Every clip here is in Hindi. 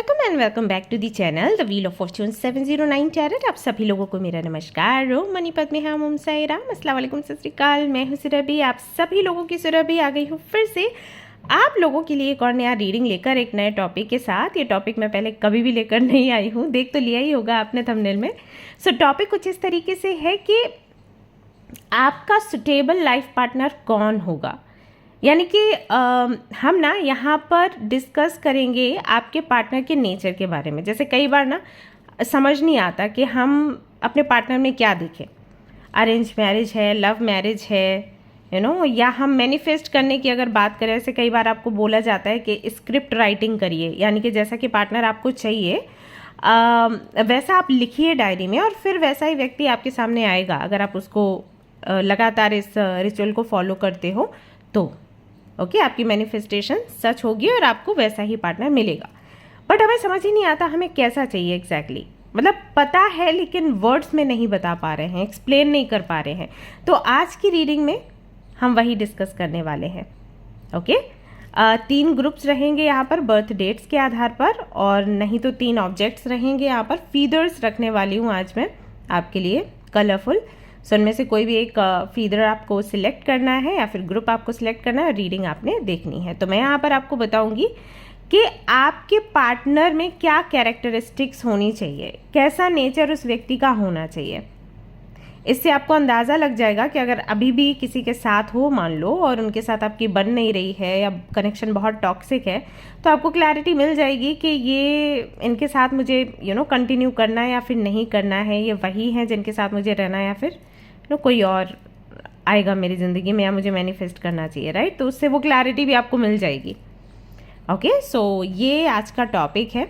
And welcome back to the channel the wheel of fortune 709 tarot. आप सभी लोगों को मेरा नमस्कार। ओम मणिपत में हम ओम साई राम, अस्सलाम वालेकुम, सत श्री अकाल। मैं हूँ सुरभि, आप सभी लोगों की सुरभि आ गई हूँ फिर से आप लोगों के लिए एक और नया रीडिंग लेकर, एक नए टॉपिक के साथ। ये टॉपिक मैं पहले कभी भी लेकर नहीं आई हूँ, देख तो लिया ही होगा आपने थंबनेल में। सो टॉपिक कुछ इस तरीके से है कि आपका सुटेबल लाइफ पार्टनर कौन होगा, यानी कि हम ना यहाँ पर डिस्कस करेंगे आपके पार्टनर के नेचर के बारे में। जैसे कई बार ना समझ नहीं आता कि हम अपने पार्टनर में क्या देखें, अरेंज मैरिज है, लव मैरिज है, या हम मैनिफेस्ट करने की अगर बात करें, ऐसे कई बार आपको बोला जाता है कि स्क्रिप्ट राइटिंग करिए, यानी कि जैसा कि पार्टनर आपको चाहिए वैसा आप लिखिए डायरी में, और फिर वैसा ही व्यक्ति आपके सामने आएगा अगर आप उसको लगातार इस रिचुअल को फॉलो करते हो तो। ओके, आपकी मैनिफेस्टेशन सच होगी और आपको वैसा ही पार्टनर मिलेगा। बट हमें समझ ही नहीं आता हमें कैसा चाहिए एग्जैक्टली। मतलब पता है लेकिन वर्ड्स में नहीं बता पा रहे हैं, एक्सप्लेन नहीं कर पा रहे हैं। तो आज की रीडिंग में हम वही डिस्कस करने वाले हैं। ओके, 3 ग्रुप्स रहेंगे यहाँ पर बर्थ डेट्स के आधार पर, और नहीं तो 3 ऑब्जेक्ट्स रहेंगे यहाँ पर। फीदर्स रखने वाली हूँ आज मैं आपके लिए, कलरफुल। सो उनमें से कोई भी एक फीदर आपको सिलेक्ट करना है या फिर ग्रुप आपको सिलेक्ट करना है, रीडिंग आपने देखनी है। तो मैं यहाँ पर आपको बताऊंगी कि आपके पार्टनर में क्या कैरेक्टरिस्टिक्स होनी चाहिए, कैसा नेचर उस व्यक्ति का होना चाहिए। इससे आपको अंदाज़ा लग जाएगा कि अगर अभी भी किसी के साथ हो मान लो, और उनके साथ आपकी बन नहीं रही है या कनेक्शन बहुत टॉक्सिक है, तो आपको क्लैरिटी मिल जाएगी कि ये इनके साथ मुझे कंटिन्यू करना है या फिर नहीं करना है, ये वही हैं जिनके साथ मुझे रहना है या फिर कोई और आएगा मेरी ज़िंदगी में, या मुझे मैनिफेस्ट करना चाहिए, राइट। तो उससे वो क्लैरिटी भी आपको मिल जाएगी। ओके, सो ये आज का टॉपिक है,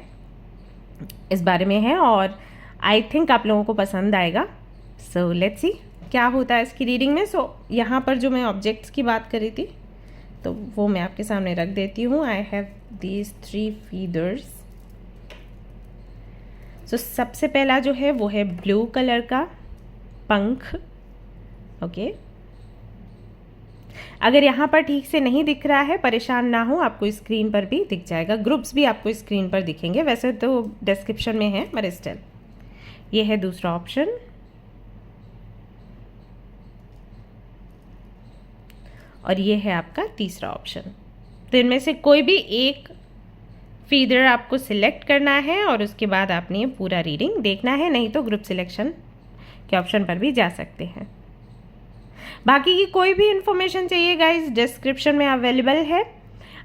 इस बारे में है, और आई थिंक आप लोगों को पसंद आएगा। सो लेट्स सी क्या होता है इसकी रीडिंग में। सो यहाँ पर जो मैं ऑब्जेक्ट्स की बात करी थी तो वो मैं आपके सामने रख देती हूँ। I have these 3 feathers. So सबसे पहला जो है वो है ब्लू कलर का पंख। ओके, अगर यहाँ पर ठीक से नहीं दिख रहा है परेशान ना हो, आपको स्क्रीन पर भी दिख जाएगा, ग्रुप्स भी आपको स्क्रीन पर दिखेंगे, वैसे तो डिस्क्रिप्शन में है पर स्टिल। ये है दूसरा ऑप्शन, और ये है आपका तीसरा ऑप्शन। तो इनमें से कोई भी एक फीदर आपको सिलेक्ट करना है और उसके बाद आपने ये पूरा रीडिंग देखना है, नहीं तो ग्रुप सिलेक्शन के ऑप्शन पर भी जा सकते हैं। बाकी की कोई भी इंफॉर्मेशन चाहिए गाइस, डिस्क्रिप्शन में अवेलेबल है।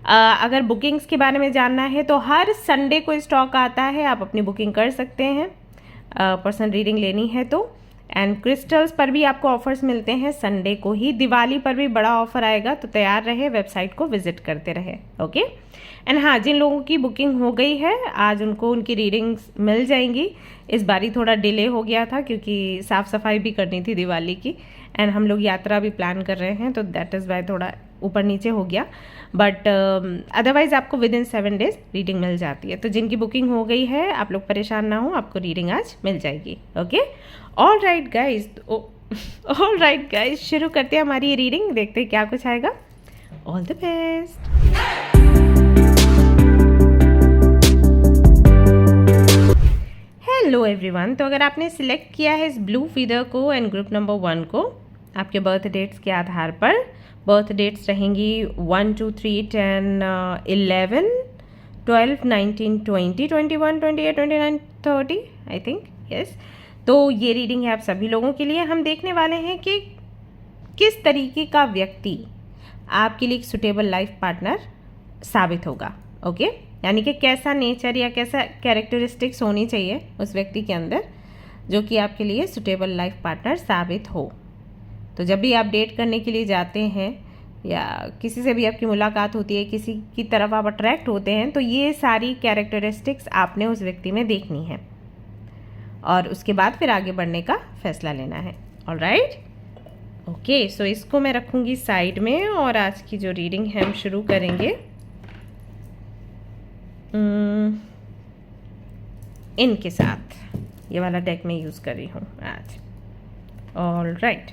अगर बुकिंग्स के बारे में जानना है तो हर संडे को स्टॉक आता है, आप अपनी बुकिंग कर सकते हैं पर्सनल रीडिंग लेनी है तो। एंड क्रिस्टल्स पर भी आपको ऑफर्स मिलते हैं संडे को ही। दिवाली पर भी बड़ा ऑफर आएगा, तो तैयार रहे, वेबसाइट को विजिट करते रहे। ओके, एंड हाँ, जिन लोगों की बुकिंग हो गई है आज उनको उनकी रीडिंग्स मिल जाएंगी। इस बारी थोड़ा डिले हो गया था क्योंकि साफ़ सफाई भी करनी थी दिवाली की, एंड हम लोग यात्रा भी प्लान कर रहे हैं, तो दैट इज़ वाई थोड़ा ऊपर नीचे हो गया। बट अदरवाइज़ आपको विद इन 7 डेज रीडिंग मिल जाती है। तो जिनकी बुकिंग हो गई है आप लोग परेशान ना हो, आपको रीडिंग आज मिल जाएगी। ओके, ऑल राइट गाइज, शुरू करते हैं हमारी ये रीडिंग, देखते हैं क्या कुछ आएगा। All the best. Hello everyone, तो अगर आपने सिलेक्ट किया है इस ब्लू फीदर को एंड ग्रुप नंबर 1 को, आपके बर्थ डेट्स के आधार पर बर्थ डेट्स रहेंगी 1, 2, 3, 10, 11, 12, 19, 20, 21, 28, 29, 30 आई थिंक, यस। तो ये रीडिंग है आप सभी लोगों के लिए। हम देखने वाले हैं कि किस तरीके का व्यक्ति आपके लिए एक सुटेबल लाइफ पार्टनर साबित होगा। ओके, यानी कि कैसा नेचर या कैसा कैरेक्टरिस्टिक्स होनी चाहिए उस व्यक्ति के अंदर जो कि आपके लिए सुटेबल लाइफ पार्टनर साबित हो। तो जब भी आप डेट करने के लिए जाते हैं या किसी से भी आपकी मुलाकात होती है, किसी की तरफ आप अट्रैक्ट होते हैं, तो ये सारी कैरेक्टरिस्टिक्स आपने उस व्यक्ति में देखनी है और उसके बाद फिर आगे बढ़ने का फैसला लेना है। ऑलराइट, ओके, सो इसको मैं रखूँगी साइड में, और आज की जो रीडिंग है हम शुरू करेंगे इनके साथ। ये वाला डेक मैं यूज़ कर रही हूँ आज। Alright,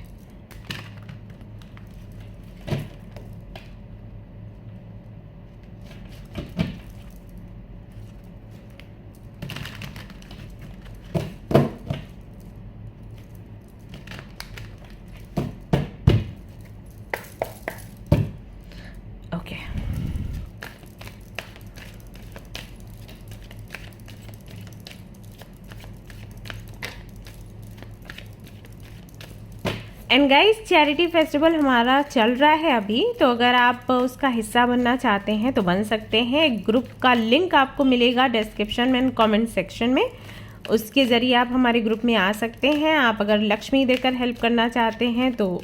and guys, charity festival हमारा चल रहा है अभी, तो अगर आप उसका हिस्सा बनना चाहते हैं तो बन सकते हैं। ग्रुप का लिंक आपको मिलेगा डिस्क्रिप्शन में, कमेंट सेक्शन में। उसके ज़रिए आप हमारे ग्रुप में आ सकते हैं। आप अगर लक्ष्मी देकर हेल्प करना चाहते हैं तो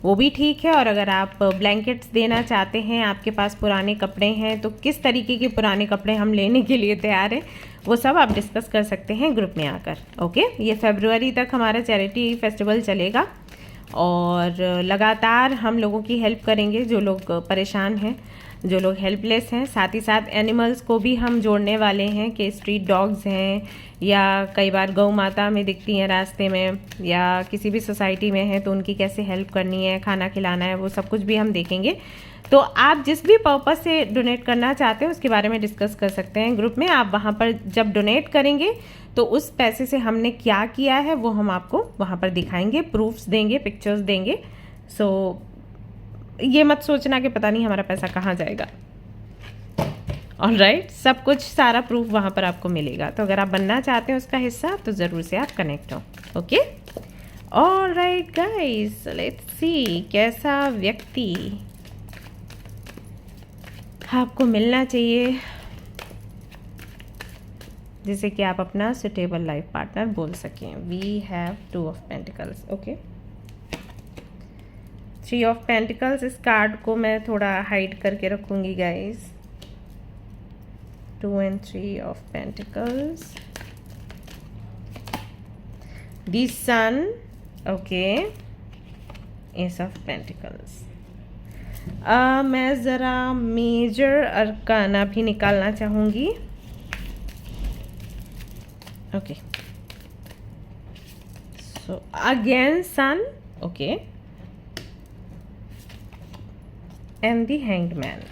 वो भी ठीक है, और अगर आप ब्लैंकेट्स देना चाहते हैं, आपके पास पुराने कपड़े हैं, तो किस तरीके के पुराने कपड़े हम लेने के लिए तैयार हैं, वो सब आप डिस्कस कर सकते हैं ग्रुप में आकर। ओके, ये फरवरी तक हमारा चैरिटी फेस्टिवल चलेगा और लगातार हम लोगों की हेल्प करेंगे, जो लोग परेशान हैं, जो लोग हेल्पलेस हैं। साथ ही साथ एनिमल्स को भी हम जोड़ने वाले हैं कि स्ट्रीट डॉग्स हैं या कई बार गौ माता में दिखती हैं रास्ते में, या किसी भी सोसाइटी में है तो उनकी कैसे हेल्प करनी है, खाना खिलाना है, वो सब कुछ भी हम देखेंगे। तो आप जिस भी पर्पस से डोनेट करना चाहते हैं उसके बारे में डिस्कस कर सकते हैं ग्रुप में। आप वहाँ पर जब डोनेट करेंगे तो उस पैसे से हमने क्या किया है वो हम आपको वहाँ पर दिखाएंगे, प्रूफ्स देंगे, पिक्चर्स देंगे। सो ये मत सोचना कि पता नहीं हमारा पैसा कहाँ जाएगा। ऑलराइट, सब कुछ सारा प्रूफ वहाँ पर आपको मिलेगा। तो अगर आप बनना चाहते हैं उसका हिस्सा तो ज़रूर से आप कनेक्ट हो। Okay, alright guys, let's see कैसा व्यक्ति आपको मिलना चाहिए जिसे कि आप अपना सुटेबल लाइफ पार्टनर बोल सकें। We have 2 of pentacles. Okay, 3 of pentacles, इस कार्ड को मैं थोड़ा हाइड करके रखूँगी guys. 2 and 3 of pentacles, the sun, okay, ace of pentacles. मैं ज़रा मेजर अरकाना भी निकालना चाहूँगी। Okay, so again sun, okay, and the hanged man,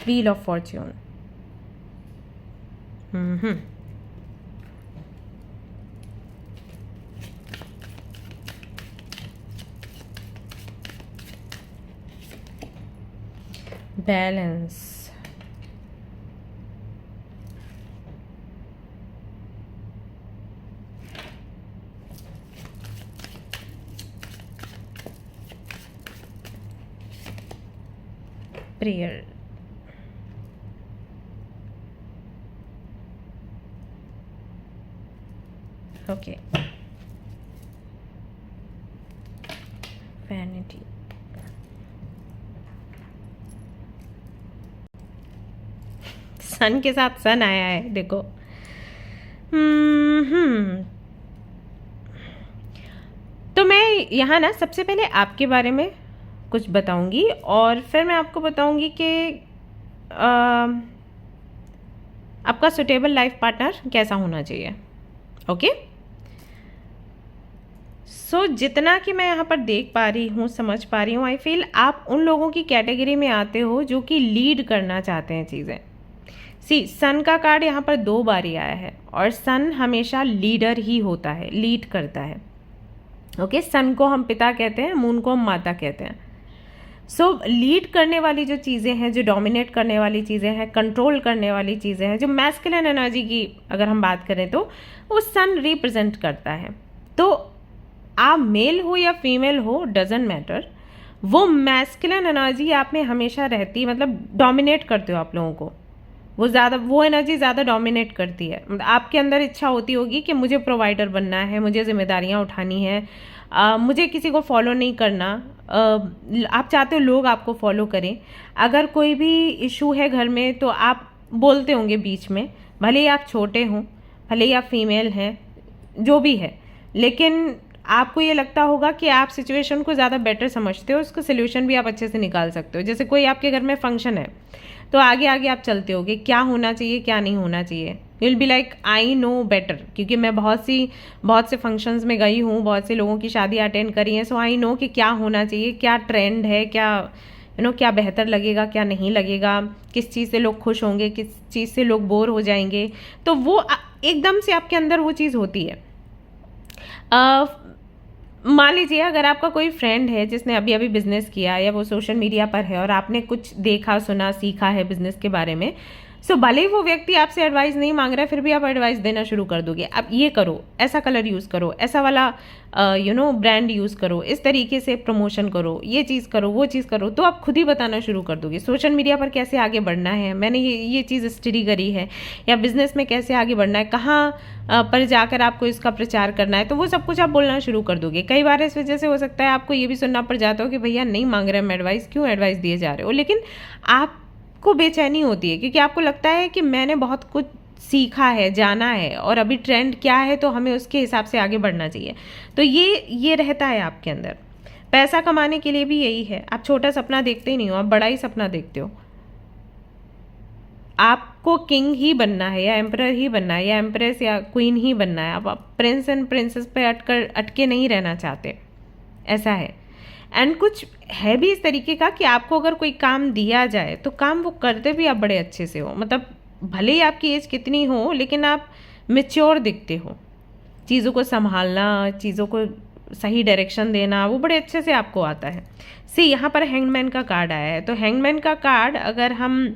wheel of fortune. Balance, prayer, okay, vanity, sun के साथ सन आया है, देखो। तो मैं यहाँ ना सबसे पहले आपके बारे में कुछ बताऊंगी और फिर मैं आपको बताऊंगी कि आपका सुटेबल लाइफ पार्टनर कैसा होना चाहिए। ओके, सो जितना कि मैं यहाँ पर देख पा रही हूँ, समझ पा रही हूँ, आई फील आप उन लोगों की कैटेगरी में आते हो जो कि लीड करना चाहते हैं चीज़ें। सी, सन का कार्ड यहाँ पर 2 बार ही आया है और सन हमेशा लीडर ही होता है, लीड करता है। ओके, सन को हम पिता कहते हैं, मून को हम माता कहते हैं। सो लीड करने वाली जो चीज़ें हैं, जो डोमिनेट करने वाली चीज़ें हैं, कंट्रोल करने वाली चीज़ें हैं, जो मैस्कुलिन एनर्जी की अगर हम बात करें तो वो सन रिप्रेजेंट करता है। तो आप मेल हो या फीमेल हो, डजेंट मैटर, वो मैस्कुलिन एनर्जी आप में हमेशा रहती, मतलब डोमिनेट करते हो आप लोगों को, वो एनर्जी ज़्यादा डोमिनेट करती है। मतलब आपके अंदर इच्छा होती होगी कि मुझे प्रोवाइडर बनना है, मुझे जिम्मेदारियाँ उठानी है, मुझे किसी को फॉलो नहीं करना। आप चाहते हो लोग आपको फॉलो करें। अगर कोई भी इशू है घर में तो आप बोलते होंगे बीच में, भले ही आप छोटे हों, भले ही आप फीमेल हैं, जो भी है, लेकिन आपको ये लगता होगा कि आप सिचुएशन को ज़्यादा बेटर समझते हो, उसका सोल्यूशन भी आप अच्छे से निकाल सकते हो। जैसे कोई आपके घर में फंक्शन है तो आगे आगे आप चलते होगे, क्या होना चाहिए क्या नहीं होना चाहिए। You will be like I know better, क्योंकि मैं बहुत से फंक्शंस में गई हूँ, बहुत से लोगों की शादी अटेंड करी है। सो आई नो कि क्या होना चाहिए, क्या ट्रेंड है, क्या क्या बेहतर लगेगा, क्या नहीं लगेगा, किस चीज़ से लोग खुश होंगे, किस चीज़ से लोग बोर हो जाएंगे। तो वो एकदम से आपके अंदर वो चीज़ होती है। मान लीजिए अगर आपका कोई फ्रेंड है जिसने अभी अभी बिजनेस किया या वो सोशल मीडिया पर है और आपने कुछ देखा, सुना, सीखा है बिजनेस के बारे में, सो भले ही वो व्यक्ति आपसे एडवाइस नहीं मांग रहा है, फिर भी आप एडवाइस देना शुरू कर दोगे। अब ये करो, ऐसा कलर यूज़ करो, ऐसा वाला ब्रांड यूज़ करो, इस तरीके से प्रमोशन करो, ये चीज़ करो, वो चीज़ करो, तो आप खुद ही बताना शुरू कर दोगे। सोशल मीडिया पर कैसे आगे बढ़ना है, मैंने ये चीज़ स्टडी करी है, या बिजनेस में कैसे आगे बढ़ना है, कहाँ पर जाकर आपको इसका प्रचार करना है, तो वो सब कुछ आप बोलना शुरू कर दोगे। कई बार इस वजह से हो सकता है आपको ये भी सुनना पड़ जाता हो कि भैया नहीं मांग रहे हम एडवाइस, क्यों एडवाइस दिए जा रहे हो, लेकिन आपको बेचैनी होती है क्योंकि आपको लगता है कि मैंने बहुत कुछ सीखा है, जाना है, और अभी ट्रेंड क्या है तो हमें उसके हिसाब से आगे बढ़ना चाहिए। तो ये रहता है आपके अंदर। पैसा कमाने के लिए भी यही है, आप छोटा सपना देखते ही नहीं हो, आप बड़ा ही सपना देखते हो। आपको किंग ही बनना है, या एम्परर ही बनना है, या एम्प्रेस या क्वीन ही बनना है। आप प्रिंस एंड प्रिंसेस पे अटके नहीं रहना चाहते, ऐसा है। एंड कुछ है भी इस तरीके का कि आपको अगर कोई काम दिया जाए तो काम वो करते भी आप बड़े अच्छे से हो। मतलब भले ही आपकी एज कितनी हो, लेकिन आप मेच्योर दिखते हो। चीज़ों को संभालना, चीज़ों को सही डायरेक्शन देना, वो बड़े अच्छे से आपको आता है। यहाँ पर हैंगमैन का कार्ड आया है, तो हैंगमैन का कार्ड अगर हम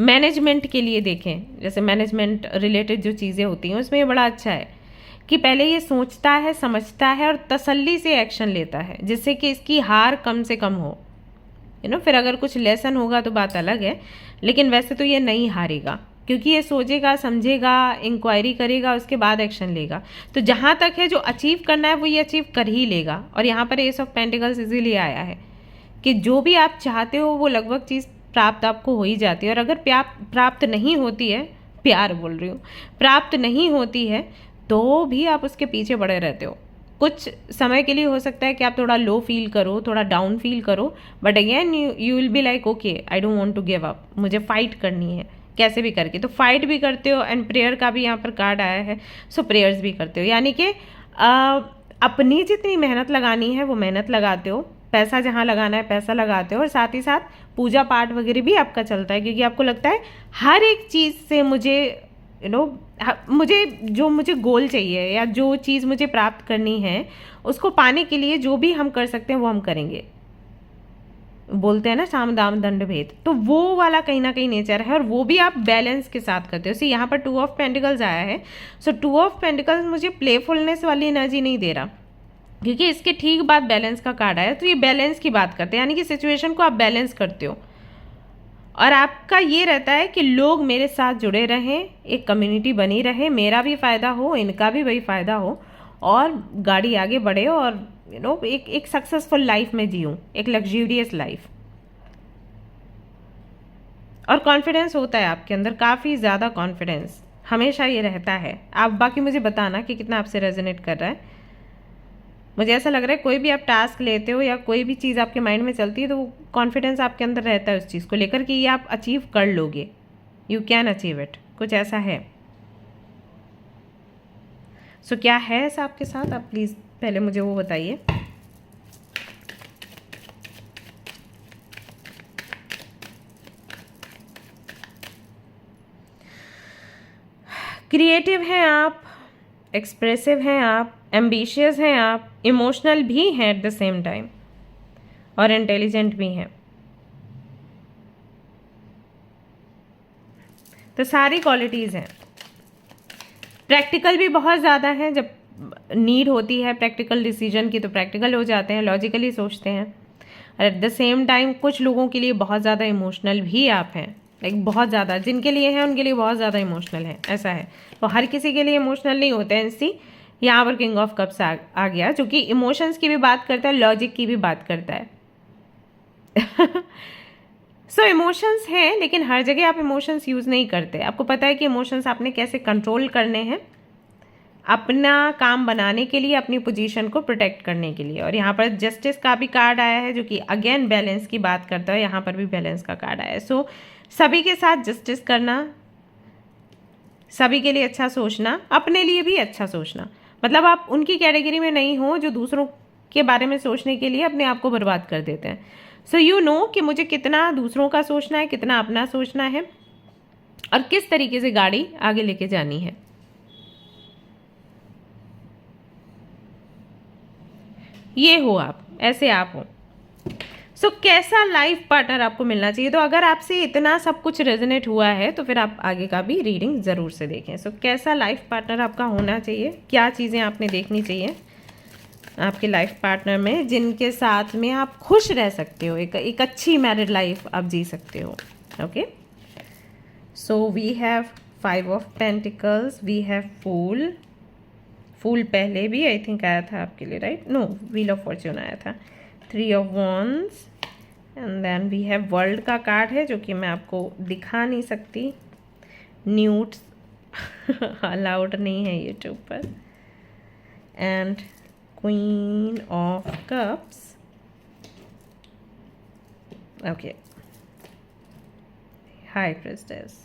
मैनेजमेंट के लिए देखें, जैसे मैनेजमेंट रिलेटेड जो चीज़ें होती हैं उसमें ये बड़ा अच्छा है कि पहले ये सोचता है, समझता है और तसल्ली से एक्शन लेता है, जिससे कि इसकी हार कम से कम हो। फिर अगर कुछ लेसन होगा तो बात अलग है, लेकिन वैसे तो ये नहीं हारेगा क्योंकि ये सोचेगा, समझेगा, इंक्वायरी करेगा, उसके बाद एक्शन लेगा। तो जहाँ तक है जो अचीव करना है वो ये अचीव कर ही लेगा। और यहाँ पर एस ऑफ पेंटिकल्स इसीलिए आया है कि जो भी आप चाहते हो वो लगभग चीज़ प्राप्त आपको हो ही जाती है। और अगर प्राप्त नहीं होती है, प्राप्त नहीं होती है तो भी आप उसके पीछे पड़े रहते हो। कुछ समय के लिए हो सकता है कि आप थोड़ा लो फील करो, थोड़ा डाउन फील करो, but again you will be like okay, I don't want to give up, मुझे फाइट करनी है कैसे भी करके। तो फाइट भी करते हो, एंड प्रेयर का भी यहाँ पर कार्ड आया है, सो प्रेयर्स भी करते हो। यानी कि अपनी जितनी मेहनत लगानी है वो मेहनत लगाते हो, पैसा जहाँ लगाना है पैसा लगाते हो, और साथ ही साथ पूजा पाठ वगैरह भी आपका चलता है क्योंकि आपको लगता है हर एक चीज़ से मुझे मुझे गोल चाहिए या जो चीज़ मुझे प्राप्त करनी है उसको पाने के लिए जो भी हम कर सकते हैं वो हम करेंगे। बोलते हैं ना साम दाम दंड भेद, तो वो वाला कहीं ना कहीं नेचर है, और वो भी आप बैलेंस के साथ करते हो। यहाँ पर 2 ऑफ पेंटिकल्स आया है, सो 2 ऑफ पेंटिकल्स मुझे प्लेफुलनेस वाली एनर्जी नहीं दे रहा क्योंकि इसके ठीक बाद बैलेंस का कार्ड आया। तो ये बैलेंस की बात करते हैं, यानी कि सिचुएशन को आप बैलेंस करते हो, और आपका ये रहता है कि लोग मेरे साथ जुड़े रहें, एक कम्युनिटी बनी रहे, मेरा भी फ़ायदा हो, इनका भी वही फ़ायदा हो, और गाड़ी आगे बढ़े, और एक सक्सेसफुल लाइफ में जीऊँ, एक लग्जूरियस लाइफ। और कॉन्फिडेंस होता है आपके अंदर, काफ़ी ज़्यादा कॉन्फिडेंस हमेशा ये रहता है। आप बाकी मुझे बताना कि कितना आपसे रेजोनेट कर रहा है। मुझे ऐसा लग रहा है कोई भी आप टास्क लेते हो या कोई भी चीज़ आपके माइंड में चलती है तो वो कॉन्फिडेंस आपके अंदर रहता है उस चीज़ को लेकर कि ये आप अचीव कर लोगे, यू कैन अचीव इट, कुछ ऐसा है। सो क्या है ऐसा आपके साथ, आप प्लीज़ पहले मुझे वो बताइए। क्रिएटिव हैं आप, एक्सप्रेसिव हैं आप, एम्बिशियस हैं आप, इमोशनल भी हैं एट द सेम टाइम, और इंटेलिजेंट भी हैं। तो सारी क्वालिटीज़ हैं। प्रैक्टिकल भी बहुत ज़्यादा है, जब नीड होती है प्रैक्टिकल डिसीजन की तो प्रैक्टिकल हो जाते हैं, लॉजिकली सोचते हैं। और एट द सेम टाइम कुछ लोगों के लिए बहुत ज़्यादा इमोशनल भी आप हैं, लाइक बहुत ज़्यादा, जिनके लिए हैं उनके लिए बहुत ज़्यादा इमोशनल है, ऐसा है। तो हर किसी के लिए इमोशनल नहीं होते हैं। यहाँ पर किंग ऑफ कप्स आ गया, जो कि इमोशंस की भी बात करता है, लॉजिक की भी बात करता है। सो इमोशंस हैं, लेकिन हर जगह आप इमोशंस यूज़ नहीं करते। आपको पता है कि इमोशंस आपने कैसे कंट्रोल करने हैं, अपना काम बनाने के लिए, अपनी पोजीशन को प्रोटेक्ट करने के लिए। और यहाँ पर जस्टिस का भी कार्ड आया है, जो कि अगेन बैलेंस की बात करता है। यहाँ पर भी बैलेंस का कार्ड आया है। सो सभी के साथ जस्टिस करना, सभी के लिए अच्छा सोचना, अपने लिए भी अच्छा सोचना। मतलब आप उनकी कैटेगरी में नहीं हो जो दूसरों के बारे में सोचने के लिए अपने आप को बर्बाद कर देते हैं। सो यू नो कि मुझे कितना दूसरों का सोचना है, कितना अपना सोचना है, और किस तरीके से गाड़ी आगे लेके जानी है। ये हो आप, ऐसे आप हो। कैसा लाइफ पार्टनर आपको मिलना चाहिए? तो अगर आपसे इतना सब कुछ रेजोनेट हुआ है तो फिर आप आगे का भी रीडिंग ज़रूर से देखें। कैसा लाइफ पार्टनर आपका होना चाहिए, क्या चीज़ें आपने देखनी चाहिए आपके लाइफ पार्टनर में, जिनके साथ में आप खुश रह सकते हो, एक अच्छी मैरिड लाइफ आप जी सकते हो। Okay, so we have 5 of pentacles, we have fool पहले भी आई थिंक आया था आपके लिए, right? No, wheel of fortune आया था। 3 of wands and then we have world का कार्ड है जो कि मैं आपको दिखा नहीं सकती, न्यूड्स अलाउड नहीं है यूट्यूब पर। And queen of cups, okay, high priestess.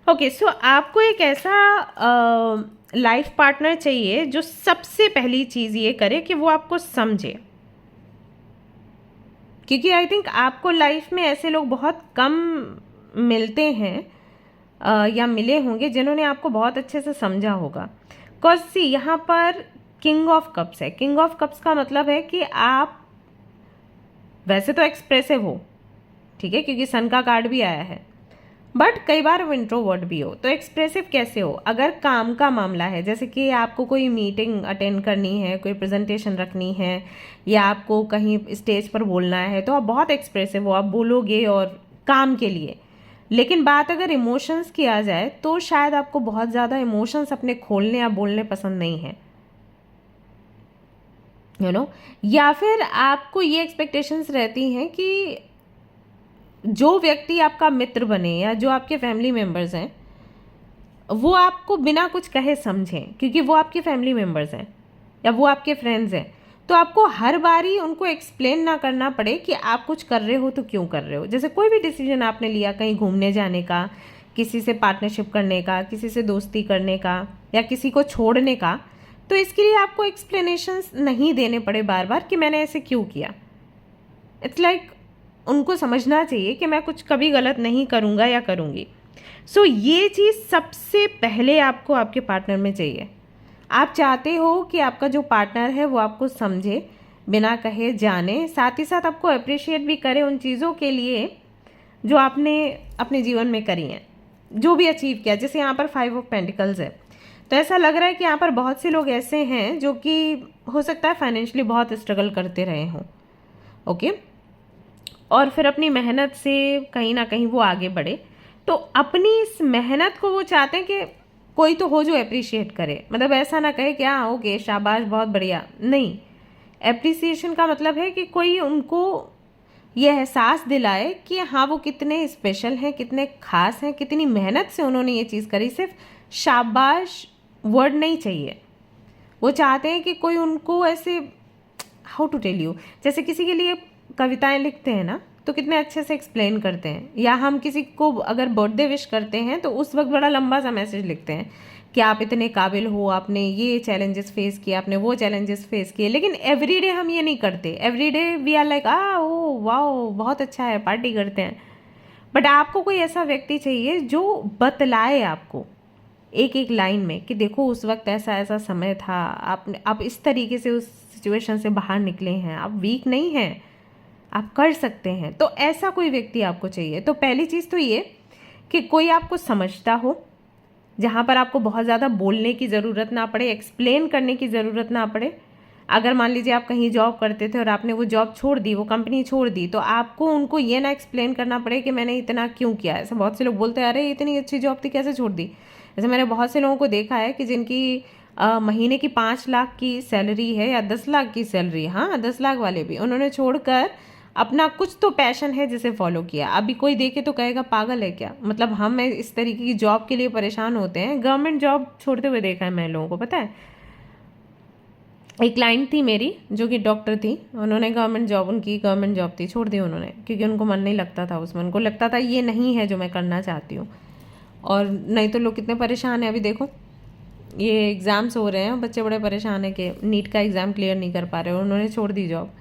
Okay, so आपको एक ऐसा लाइफ पार्टनर चाहिए जो सबसे पहली चीज़ ये करे कि वो आपको समझे, क्योंकि आई थिंक आपको लाइफ में ऐसे लोग बहुत कम मिलते हैं या मिले होंगे जिन्होंने आपको बहुत अच्छे से समझा होगा। कॉज सी यहाँ पर किंग ऑफ कप्स है। किंग ऑफ कप्स का मतलब है कि आप वैसे तो एक्सप्रेसिव हो, ठीक है, क्योंकि सन का कार्ड भी आया है, बट कई बार वो इंट्रोवर्ट भी हो। तो एक्सप्रेसिव कैसे हो? अगर काम का मामला है, जैसे कि आपको कोई मीटिंग अटेंड करनी है, कोई प्रेजेंटेशन रखनी है, या आपको कहीं स्टेज पर बोलना है, तो आप बहुत एक्सप्रेसिव हो, आप बोलोगे और काम के लिए। लेकिन बात अगर इमोशंस की आ जाए तो शायद आपको बहुत ज़्यादा इमोशंस अपने खोलने या बोलने पसंद नहीं है, यू नो। या फिर आपको ये एक्सपेक्टेशंस रहती हैं कि जो व्यक्ति आपका मित्र बने या जो आपके फैमिली मेम्बर्स हैं वो आपको बिना कुछ कहे समझें, क्योंकि वो आपके फैमिली मेम्बर्स हैं या वो आपके फ्रेंड्स हैं। तो आपको हर बारी उनको एक्सप्लेन ना करना पड़े कि आप कुछ कर रहे हो तो क्यों कर रहे हो। जैसे कोई भी डिसीजन आपने लिया, कहीं घूमने जाने का, किसी से पार्टनरशिप करने का, किसी से दोस्ती करने का, या किसी को छोड़ने का, तो इसके लिए आपको एक्सप्लेनेशंस नहीं देने पड़े बार बार कि मैंने ऐसे क्यों किया। इट्स लाइक उनको समझना चाहिए कि मैं कुछ कभी गलत नहीं करूँगा या करूँगी। सो ये चीज़ सबसे पहले आपको आपके पार्टनर में चाहिए। आप चाहते हो कि आपका जो पार्टनर है वो आपको समझे, बिना कहे जाने, साथ ही साथ आपको अप्रिशिएट भी करे उन चीज़ों के लिए जो आपने अपने जीवन में करी हैं, जो भी अचीव किया। जैसे यहाँ पर 5 ऑफ पेंटिकल्स है, तो ऐसा लग रहा है कि यहाँ पर बहुत से लोग ऐसे हैं जो कि हो सकता है फाइनेंशियली बहुत स्ट्रगल करते रहे हों, ओके, और फिर अपनी मेहनत से कहीं ना कहीं वो आगे बढ़े। तो अपनी इस मेहनत को वो चाहते हैं कि कोई तो हो जो अप्रिशिएट करे। मतलब ऐसा ना कहे कि हाँ ओके शाबाश बहुत बढ़िया, नहीं। एप्रिसिएशन का मतलब है कि कोई उनको ये एहसास दिलाए कि हाँ वो कितने स्पेशल हैं, कितने खास हैं, कितनी मेहनत से उन्होंने ये चीज़ करी। सिर्फ शाबाश वर्ड नहीं चाहिए, वो चाहते हैं कि कोई उनको ऐसे, हाउ टू टेल यू, जैसे किसी के लिए कविताएं लिखते हैं ना तो कितने अच्छे से एक्सप्लेन करते हैं, या हम किसी को अगर बर्थडे विश करते हैं तो उस वक्त बड़ा लंबा सा मैसेज लिखते हैं कि आप इतने काबिल हो, आपने ये चैलेंजेस फेस किए, आपने वो चैलेंजेस फेस किए। लेकिन एवरीडे हम ये नहीं करते। Everyday we are like oh wow बहुत अच्छा है, पार्टी करते हैं। बट आपको कोई ऐसा व्यक्ति चाहिए जो बतलाए आपको एक एक लाइन में कि देखो उस वक्त ऐसा ऐसा समय था, आप इस तरीके से उस सिचुएशन से बाहर निकले हैं, आप वीक नहीं हैं, आप कर सकते हैं। तो ऐसा कोई व्यक्ति आपको चाहिए। तो पहली चीज़ तो ये कि कोई आपको समझता हो, जहाँ पर आपको बहुत ज़्यादा बोलने की ज़रूरत ना पड़े, एक्सप्लेन करने की ज़रूरत ना पड़े। अगर मान लीजिए आप कहीं जॉब करते थे और आपने वो जॉब छोड़ दी, वो कंपनी छोड़ दी, तो आपको उनको ये ना एक्सप्लेन करना पड़े कि मैंने इतना क्यों किया। ऐसा बहुत से लोग बोलते हैं अरे इतनी अच्छी जॉब थी कैसे छोड़ दी। जैसे मैंने बहुत से लोगों को देखा है कि जिनकी महीने की 5 लाख की सैलरी है या 10 लाख की सैलरी, हाँ 10 लाख वाले भी, उन्होंने छोड़कर अपना कुछ तो पैशन है जिसे फॉलो किया। अभी कोई देखे तो कहेगा पागल है क्या, मतलब हम इस तरीके की जॉब के लिए परेशान होते हैं। गवर्नमेंट जॉब छोड़ते हुए देखा है मैं लोगों को। पता है एक क्लाइंट थी मेरी जो कि डॉक्टर थी, उन्होंने उनकी गवर्नमेंट जॉब थी, छोड़ दी उन्होंने, क्योंकि उनको मन नहीं लगता था उसमें। उनको लगता था ये नहीं है जो मैं करना चाहती हूँ। और नहीं तो लोग कितने परेशान हैं। अभी देखो ये एग्ज़ाम्स हो रहे हैं, बच्चे बड़े परेशान है कि नीट का एग्ज़ाम क्लियर नहीं कर पा रहे, उन्होंने छोड़ दी जॉब।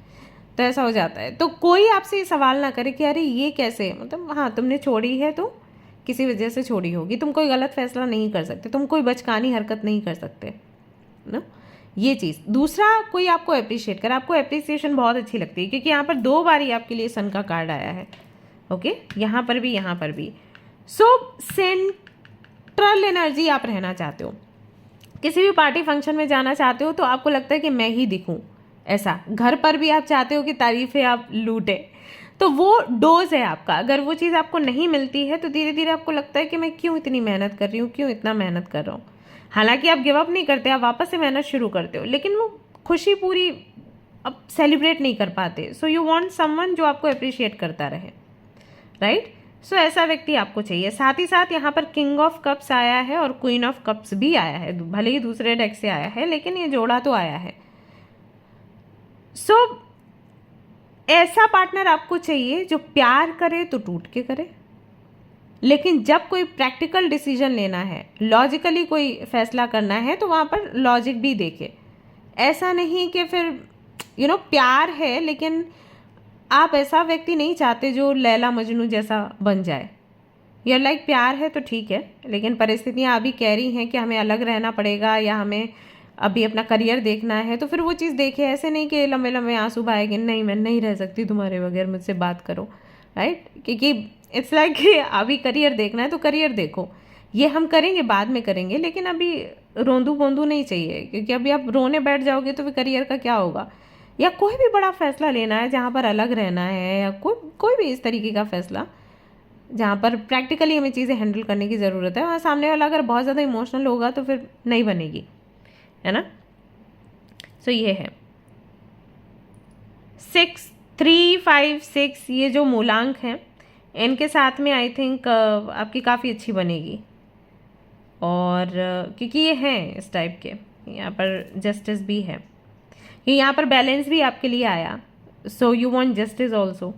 तो ऐसा हो जाता है। तो कोई आपसे ये सवाल ना करे कि अरे ये कैसे, मतलब हाँ तुमने छोड़ी है तो किसी वजह से छोड़ी होगी। तुम कोई गलत फैसला नहीं कर सकते, तुम कोई बचकानी हरकत नहीं कर सकते ना, ये चीज़। दूसरा, कोई आपको अप्रिशिएट करे, आपको अप्रिसिएशन बहुत अच्छी लगती है, क्योंकि यहाँ पर 2 बार ही आपके लिए सन का कार्ड आया है। ओके, यहाँ पर भी, यहाँ पर भी। सो सेंट्रल एनर्जी आप रहना चाहते हो, किसी भी पार्टी फंक्शन में जाना चाहते हो तो आपको लगता है कि मैं ही दिखूं, ऐसा। घर पर भी आप चाहते हो कि तारीफें आप लूटे, तो वो डोज है आपका। अगर वो चीज़ आपको नहीं मिलती है तो धीरे धीरे आपको लगता है कि मैं क्यों इतनी मेहनत कर रही हूँ, क्यों इतना मेहनत कर रहा हूँ। हालांकि आप गिव अप नहीं करते, आप वापस से मेहनत शुरू करते हो, लेकिन वो खुशी पूरी अब सेलिब्रेट नहीं कर पाते। सो यू वांट समवन जो आपको अप्रिशिएट करता रहे, राइट। सो ऐसा व्यक्ति आपको चाहिए। साथ ही साथ यहाँ पर किंग ऑफ कप्स आया है और क्वीन ऑफ कप्स भी आया है, भले ही दूसरे डेक से आया है, लेकिन ये जोड़ा तो आया है। सो ऐसा पार्टनर आपको चाहिए जो प्यार करे तो टूट के करे, लेकिन जब कोई प्रैक्टिकल डिसीजन लेना है, लॉजिकली कोई फैसला करना है, तो वहाँ पर लॉजिक भी देखे। ऐसा नहीं कि फिर प्यार है लेकिन आप ऐसा व्यक्ति नहीं चाहते जो लैला मजनू जैसा बन जाए। या लाइक प्यार है तो ठीक है, लेकिन परिस्थितियाँ अभी कह रही हैं कि हमें अलग रहना पड़ेगा या हमें अभी अपना करियर देखना है, तो फिर वो चीज़ देखे। ऐसे नहीं कि लंबे लंबे आंसू बहाएंगे, नहीं मैं नहीं रह सकती तुम्हारे बगैर, मुझसे बात करो, राइट। क्योंकि इट्स लाइक अभी करियर देखना है तो करियर देखो, ये हम करेंगे, बाद में करेंगे, लेकिन अभी रोंदू बोंदू नहीं चाहिए, क्योंकि अभी आप रोने बैठ जाओगे तो फिर करियर का क्या होगा। या कोई भी बड़ा फैसला लेना है जहाँ पर अलग रहना है, या कोई भी इस तरीके का फैसला जहाँ पर प्रैक्टिकली हमें चीज़ें हैंडल करने की ज़रूरत है, वहाँ सामने वाला अगर बहुत ज़्यादा इमोशनल होगा तो फिर नहीं बनेगी, है ना। सो ये है 6, 3, 5, 6, ये जो मूलांक हैं इनके साथ में आई थिंक आपकी काफ़ी अच्छी बनेगी। और क्योंकि ये हैं इस टाइप के, यहाँ पर जस्टिस भी है, यहाँ पर बैलेंस भी आपके लिए आया। So you want justice also.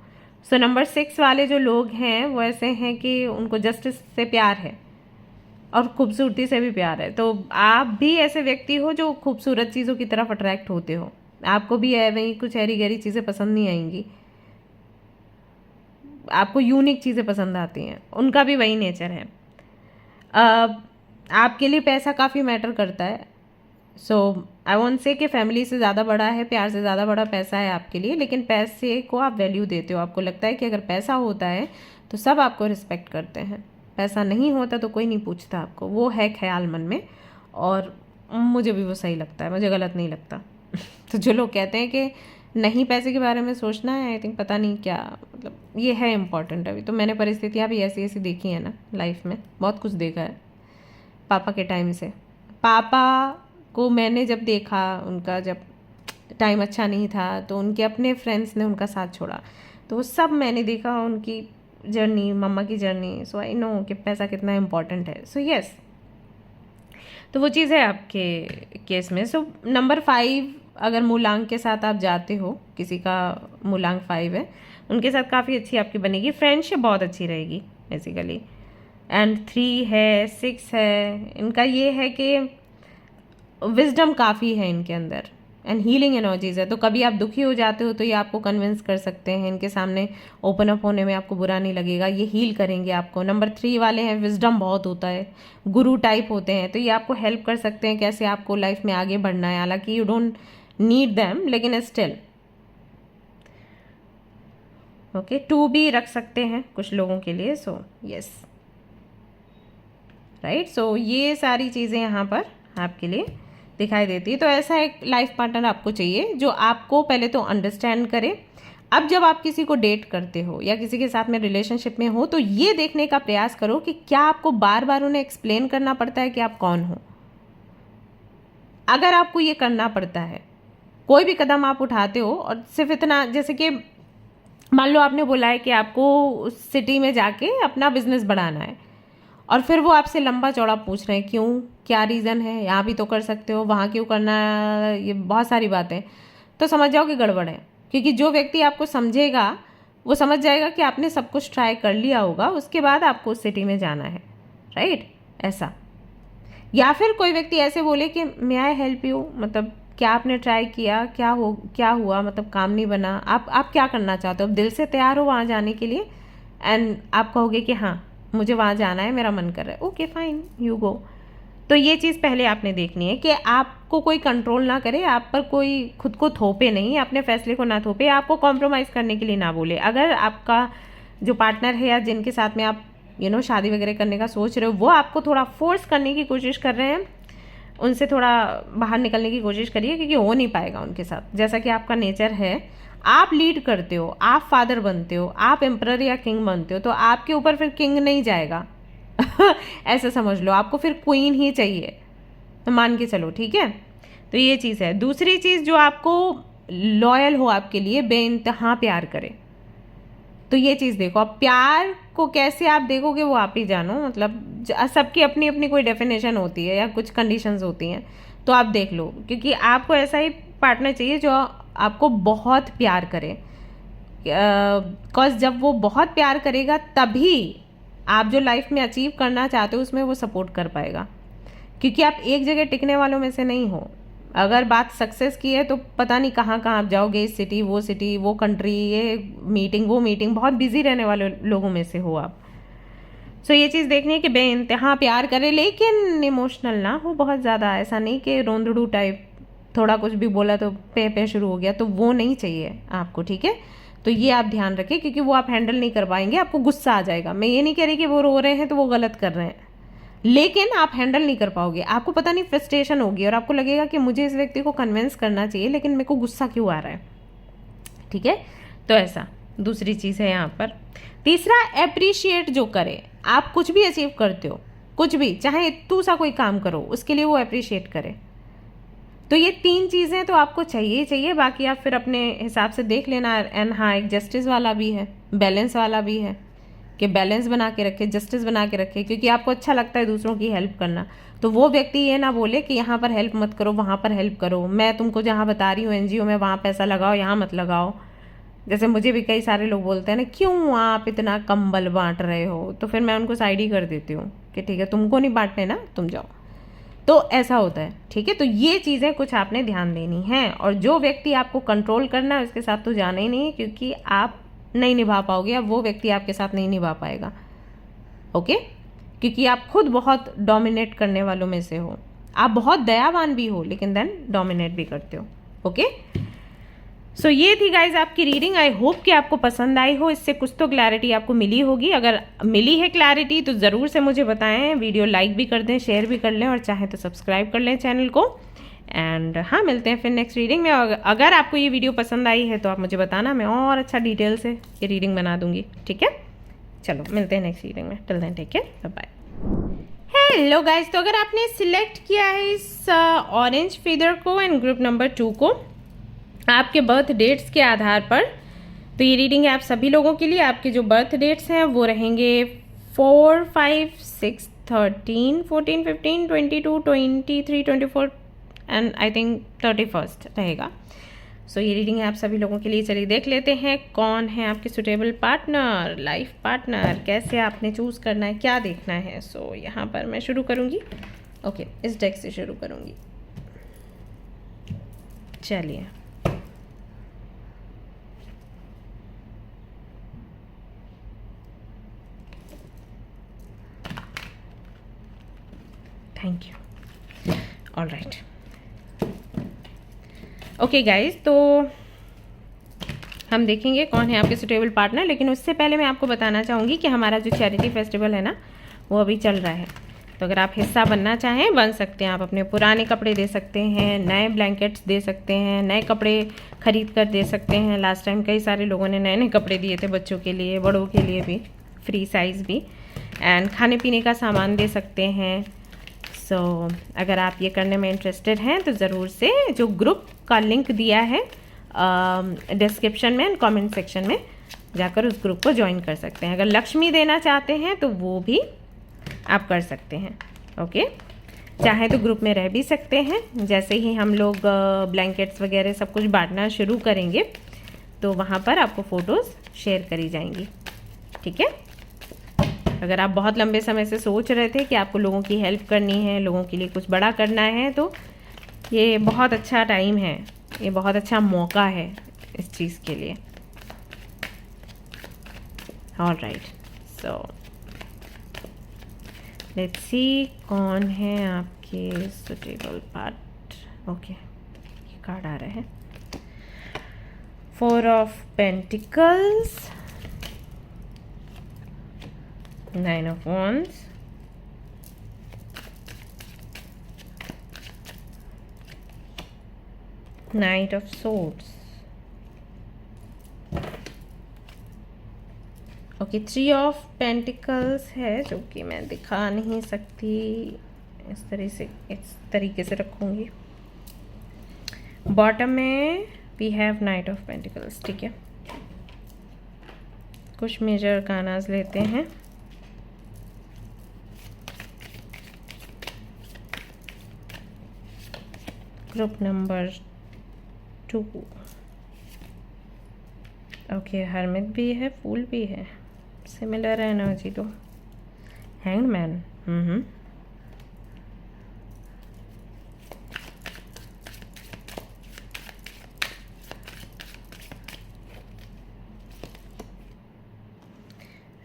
So number 6 वाले जो लोग हैं वो ऐसे हैं कि उनको जस्टिस से प्यार है और खूबसूरती से भी प्यार है। तो आप भी ऐसे व्यक्ति हो जो खूबसूरत चीज़ों की तरफ अट्रैक्ट होते हो, आपको भी वही कुछ हैरी गहरी चीज़ें पसंद नहीं आएंगी, आपको यूनिक चीज़ें पसंद आती हैं, उनका भी वही नेचर है। आपके लिए पैसा काफ़ी मैटर करता है। सो आई वॉन्ट से कि फैमिली से ज़्यादा बड़ा है, प्यार से ज़्यादा बड़ा पैसा है आपके लिए, लेकिन पैसे को आप वैल्यू देते हो। आपको लगता है कि अगर पैसा होता है तो सब आपको रिस्पेक्ट करते हैं, पैसा नहीं होता तो कोई नहीं पूछता आपको, वो है ख्याल मन में। और मुझे भी वो सही लगता है, मुझे गलत नहीं लगता। तो जो लोग कहते हैं कि नहीं पैसे के बारे में सोचना है, आई थिंक पता नहीं क्या मतलब, ये है इम्पॉर्टेंट। अभी तो मैंने परिस्थितियाँ भी ऐसी ऐसी देखी है ना लाइफ में, बहुत कुछ देखा है पापा के टाइम से। पापा को मैंने जब देखा, उनका जब टाइम अच्छा नहीं था तो उनके अपने फ्रेंड्स ने उनका साथ छोड़ा, तो वो सब मैंने देखा, उनकी जर्नी, मम्मा की जर्नी। सो आई नो कि पैसा कितना इम्पॉर्टेंट है। सो यस, तो वो चीज़ है आपके केस में। सो नंबर 5 अगर मूलांक के साथ आप जाते हो, किसी का मूलांक 5 है, उनके साथ काफ़ी अच्छी आपकी बनेगी, फ्रेंडशिप बहुत अच्छी रहेगी बेसिकली। एंड 3 है, 6 है, इनका ये है कि विजडम काफ़ी है इनके अंदर एंड हीलिंग एनर्जीज है। तो कभी आप दुखी हो जाते हो तो ये आपको कन्विंस कर सकते हैं, इनके सामने ओपन अप होने में आपको बुरा नहीं लगेगा, ये हील करेंगे आपको। नंबर 3 वाले हैं, विजडम बहुत होता है, गुरु टाइप होते हैं, तो ये आपको हेल्प कर सकते हैं कैसे आपको लाइफ में आगे बढ़ना है। हालांकि यू डोंट नीड देम, लेकिन स्टिल ओके 2 भी रख सकते हैं कुछ लोगों के लिए। So yes, right. सो ये सारी चीज़ें यहाँ पर आपके लिए दिखाई देती है। तो ऐसा एक लाइफ पार्टनर आपको चाहिए जो आपको पहले तो अंडरस्टैंड करे। अब जब आप किसी को डेट करते हो या किसी के साथ में रिलेशनशिप में हो, तो ये देखने का प्रयास करो कि क्या आपको बार बार उन्हें एक्सप्लेन करना पड़ता है कि आप कौन हो। अगर आपको ये करना पड़ता है, कोई भी कदम आप उठाते हो और सिर्फ इतना, जैसे कि मान लो आपने बोला है कि आपको उस सिटी में जाके अपना बिजनेस बढ़ाना है, और फिर वो आपसे लंबा चौड़ा पूछ रहे हैं क्यों, क्या रीज़न है, यहाँ भी तो कर सकते हो, वहाँ क्यों करना, ये बहुत सारी बातें, तो समझ जाओ कि गड़बड़ है। क्योंकि जो व्यक्ति आपको समझेगा वो समझ जाएगा कि आपने सब कुछ ट्राई कर लिया होगा, उसके बाद आपको उस सिटी में जाना है, राइट, ऐसा। या फिर कोई व्यक्ति ऐसे बोले कि मे आई हेल्प यू, मतलब क्या आपने ट्राई किया, क्या हुआ, मतलब काम नहीं बना, आप क्या करना चाहते हो, दिल से तैयार हो वहाँ जाने के लिए, एंड आप कहोगे कि हाँ मुझे वहाँ जाना है, मेरा मन कर रहा है, ओके फाइन, यू गो। तो ये चीज़ पहले आपने देखनी है कि आपको कोई कंट्रोल ना करे, आप पर कोई खुद को थोपे नहीं, अपने फैसले को ना थोपे, आपको कॉम्प्रोमाइज़ करने के लिए ना बोले। अगर आपका जो पार्टनर है या जिनके साथ में आप शादी वगैरह करने का सोच रहे हो, वो आपको थोड़ा फोर्स करने की कोशिश कर रहे हैं, उनसे थोड़ा बाहर निकलने की कोशिश करिए, क्योंकि हो नहीं पाएगा उनके साथ। जैसा कि आपका नेचर है, आप लीड करते हो, आप फादर बनते हो, आप एम्परर या किंग बनते हो, तो आपके ऊपर फिर किंग नहीं जाएगा ऐसा समझ लो, आपको फिर क्वीन ही चाहिए, तो मान के चलो, ठीक है। तो ये चीज़ है। दूसरी चीज़, जो आपको लॉयल हो आपके लिए, बेइंतहा प्यार करे। तो ये चीज़ देखो, अब प्यार को कैसे आप देखोगे वो आप ही जानो, मतलब सबकी अपनी अपनी कोई डेफिनेशन होती है या कुछ कंडीशंस होती हैं, तो आप देख लो, क्योंकि आपको ऐसा ही पार्टनर चाहिए जो आपको बहुत प्यार करे। बिकॉज जब वो बहुत प्यार करेगा तभी आप जो लाइफ में अचीव करना चाहते हो उसमें वो सपोर्ट कर पाएगा, क्योंकि आप एक जगह टिकने वालों में से नहीं हो। अगर बात सक्सेस की है तो पता नहीं कहाँ कहाँ आप जाओगे, इस सिटी, वो कंट्री, ये मीटिंग, वो मीटिंग, बहुत बिजी रहने वाले लोगों में से हो आप। सो ये चीज़ देखनी है कि बेइंतहा प्यार करे, लेकिन इमोशनल ना हो बहुत ज़्यादा। ऐसा नहीं कि रोंदड़ू टाइप, थोड़ा कुछ भी बोला तो पे शुरू हो गया, तो वो नहीं चाहिए आपको, ठीक है। तो ये आप ध्यान रखें, क्योंकि वो आप हैंडल नहीं कर पाएंगे, आपको गुस्सा आ जाएगा। मैं ये नहीं कह रही कि वो रो रहे हैं तो वो गलत कर रहे हैं, लेकिन आप हैंडल नहीं कर पाओगे, आपको पता नहीं फ्रस्ट्रेशन होगी और आपको लगेगा कि मुझे इस व्यक्ति को कन्विंस करना चाहिए, लेकिन मेरे को गुस्सा क्यों आ रहा है, ठीक है। तो ऐसा दूसरी चीज़ है यहाँ पर। तीसरा, एप्रिशिएट जो करे। आप कुछ भी अचीव करते हो, कुछ भी, चाहे इतू सा कोई काम करो, उसके लिए वो अप्रिशिएट करे। तो ये 3 चीज़ें तो आपको चाहिए ही चाहिए, बाकी आप फिर अपने हिसाब से देख लेना। एंड हाँ, एक जस्टिस वाला भी है, बैलेंस वाला भी है, कि बैलेंस बना के रखे, जस्टिस बना के रखे, क्योंकि आपको अच्छा लगता है दूसरों की हेल्प करना। तो वो व्यक्ति ये ना बोले कि यहाँ पर हेल्प मत करो, वहाँ पर हेल्प करो, मैं तुमको जहाँ बता रही हूँ NGO में वहाँ पैसा लगाओ, यहाँ मत लगाओ। जैसे मुझे भी कई सारे लोग बोलते हैं ना, क्यों आप इतना कंबल बांट रहे हो, तो फिर मैं उनको साइड ही कर देती हूँ कि ठीक है, तुमको नहीं बांटने ना, तुम जाओ। तो ऐसा होता है, ठीक है। तो ये चीज़ें कुछ आपने ध्यान देनी है। और जो व्यक्ति आपको कंट्रोल करना है उसके साथ तो जाना ही नहीं है, क्योंकि आप नहीं निभा पाओगे, अब वो व्यक्ति आपके साथ नहीं निभा पाएगा, ओके। क्योंकि आप खुद बहुत डोमिनेट करने वालों में से हो, आप बहुत दयावान भी हो, लेकिन देन डोमिनेट भी करते हो, ओके। सो ये थी गाइज आपकी रीडिंग। आई होप कि आपको पसंद आई हो, इससे कुछ तो क्लैरिटी आपको मिली होगी। अगर मिली है क्लैरिटी तो ज़रूर से मुझे बताएं, वीडियो लाइक भी कर दें, शेयर भी कर लें, और चाहे तो सब्सक्राइब कर लें चैनल को। एंड हाँ, मिलते हैं फिर नेक्स्ट रीडिंग में। अगर आपको ये वीडियो पसंद आई है तो आप मुझे बताना, मैं और अच्छा डिटेल से ये रीडिंग बना दूंगी, ठीक है। चलो मिलते हैं नेक्स्ट रीडिंग में, till then take care, bye. Hello guys, तो अगर आपने सिलेक्ट किया है इस ऑरेंज फीदर को एंड ग्रुप नंबर 2 को आपके बर्थ डेट्स के आधार पर, तो ये रीडिंग है आप सभी लोगों के लिए। आपके जो बर्थ डेट्स हैं वो रहेंगे 4, 5, 6, 13, 14, 15, 22, 23, 24 एंड आई थिंक 31 रहेगा। सो ये रीडिंग है आप सभी लोगों के लिए। चलिए देख लेते हैं कौन है आपके सुटेबल पार्टनर, लाइफ पार्टनर, कैसे आपने चूज़ करना है, क्या देखना है। सो यहाँ पर मैं शुरू करूँगी, ओके, इस डेक से शुरू करूँगी। चलिए, thank you, all right, okay guys. तो हम देखेंगे कौन है आपके सुटेबल पार्टनर, लेकिन उससे पहले मैं आपको बताना चाहूँगी कि हमारा जो चैरिटी फेस्टिवल है ना, वो अभी चल रहा है। तो अगर आप हिस्सा बनना चाहें, बन सकते हैं। आप अपने पुराने कपड़े दे सकते हैं, नए ब्लैंकेट्स दे सकते हैं, नए कपड़े खरीद कर दे सकते हैं। लास्ट टाइम कई सारे लोगों ने नए नए कपड़े दिए थे, बच्चों के लिए, बड़ों के लिए भी, फ्री साइज़ भी। एंड खाने पीने का सामान दे सकते हैं। सो अगर आप ये करने में इंटरेस्टेड हैं तो ज़रूर से जो ग्रुप का लिंक दिया है डिस्क्रिप्शन में एंड कमेंट सेक्शन में जाकर उस ग्रुप को ज्वाइन कर सकते हैं। अगर लक्ष्मी देना चाहते हैं तो वो भी आप कर सकते हैं, ओके। चाहे तो ग्रुप में रह भी सकते हैं। जैसे ही हम लोग ब्लैंकेट्स वगैरह सब कुछ बांटना शुरू करेंगे तो वहाँ पर आपको फ़ोटोज़ शेयर करी जाएंगी, ठीक है। अगर आप बहुत लंबे समय से सोच रहे थे कि आपको लोगों की हेल्प करनी है, लोगों के लिए कुछ बड़ा करना है, तो ये बहुत अच्छा टाइम है, ये बहुत अच्छा मौका है इस चीज़ के लिए। All right, so let's see कौन है आपके सुटेबल पार्ट। ओके, ये कार्ड आ रहा है, 4 of pentacles, 9 of wands, Knight of swords, okay 3 of pentacles है जो कि मैं दिखा नहीं सकती, इस तरीके से रखूँगी। बॉटम में we have knight of pentacles. ठीक है, कुछ मेजर कानाज लेते हैं। ग्रुप नंबर 2, ओके हरमिट भी है, फूल भी है, सिमिलर है एनर्जी तो। हैंगमैन,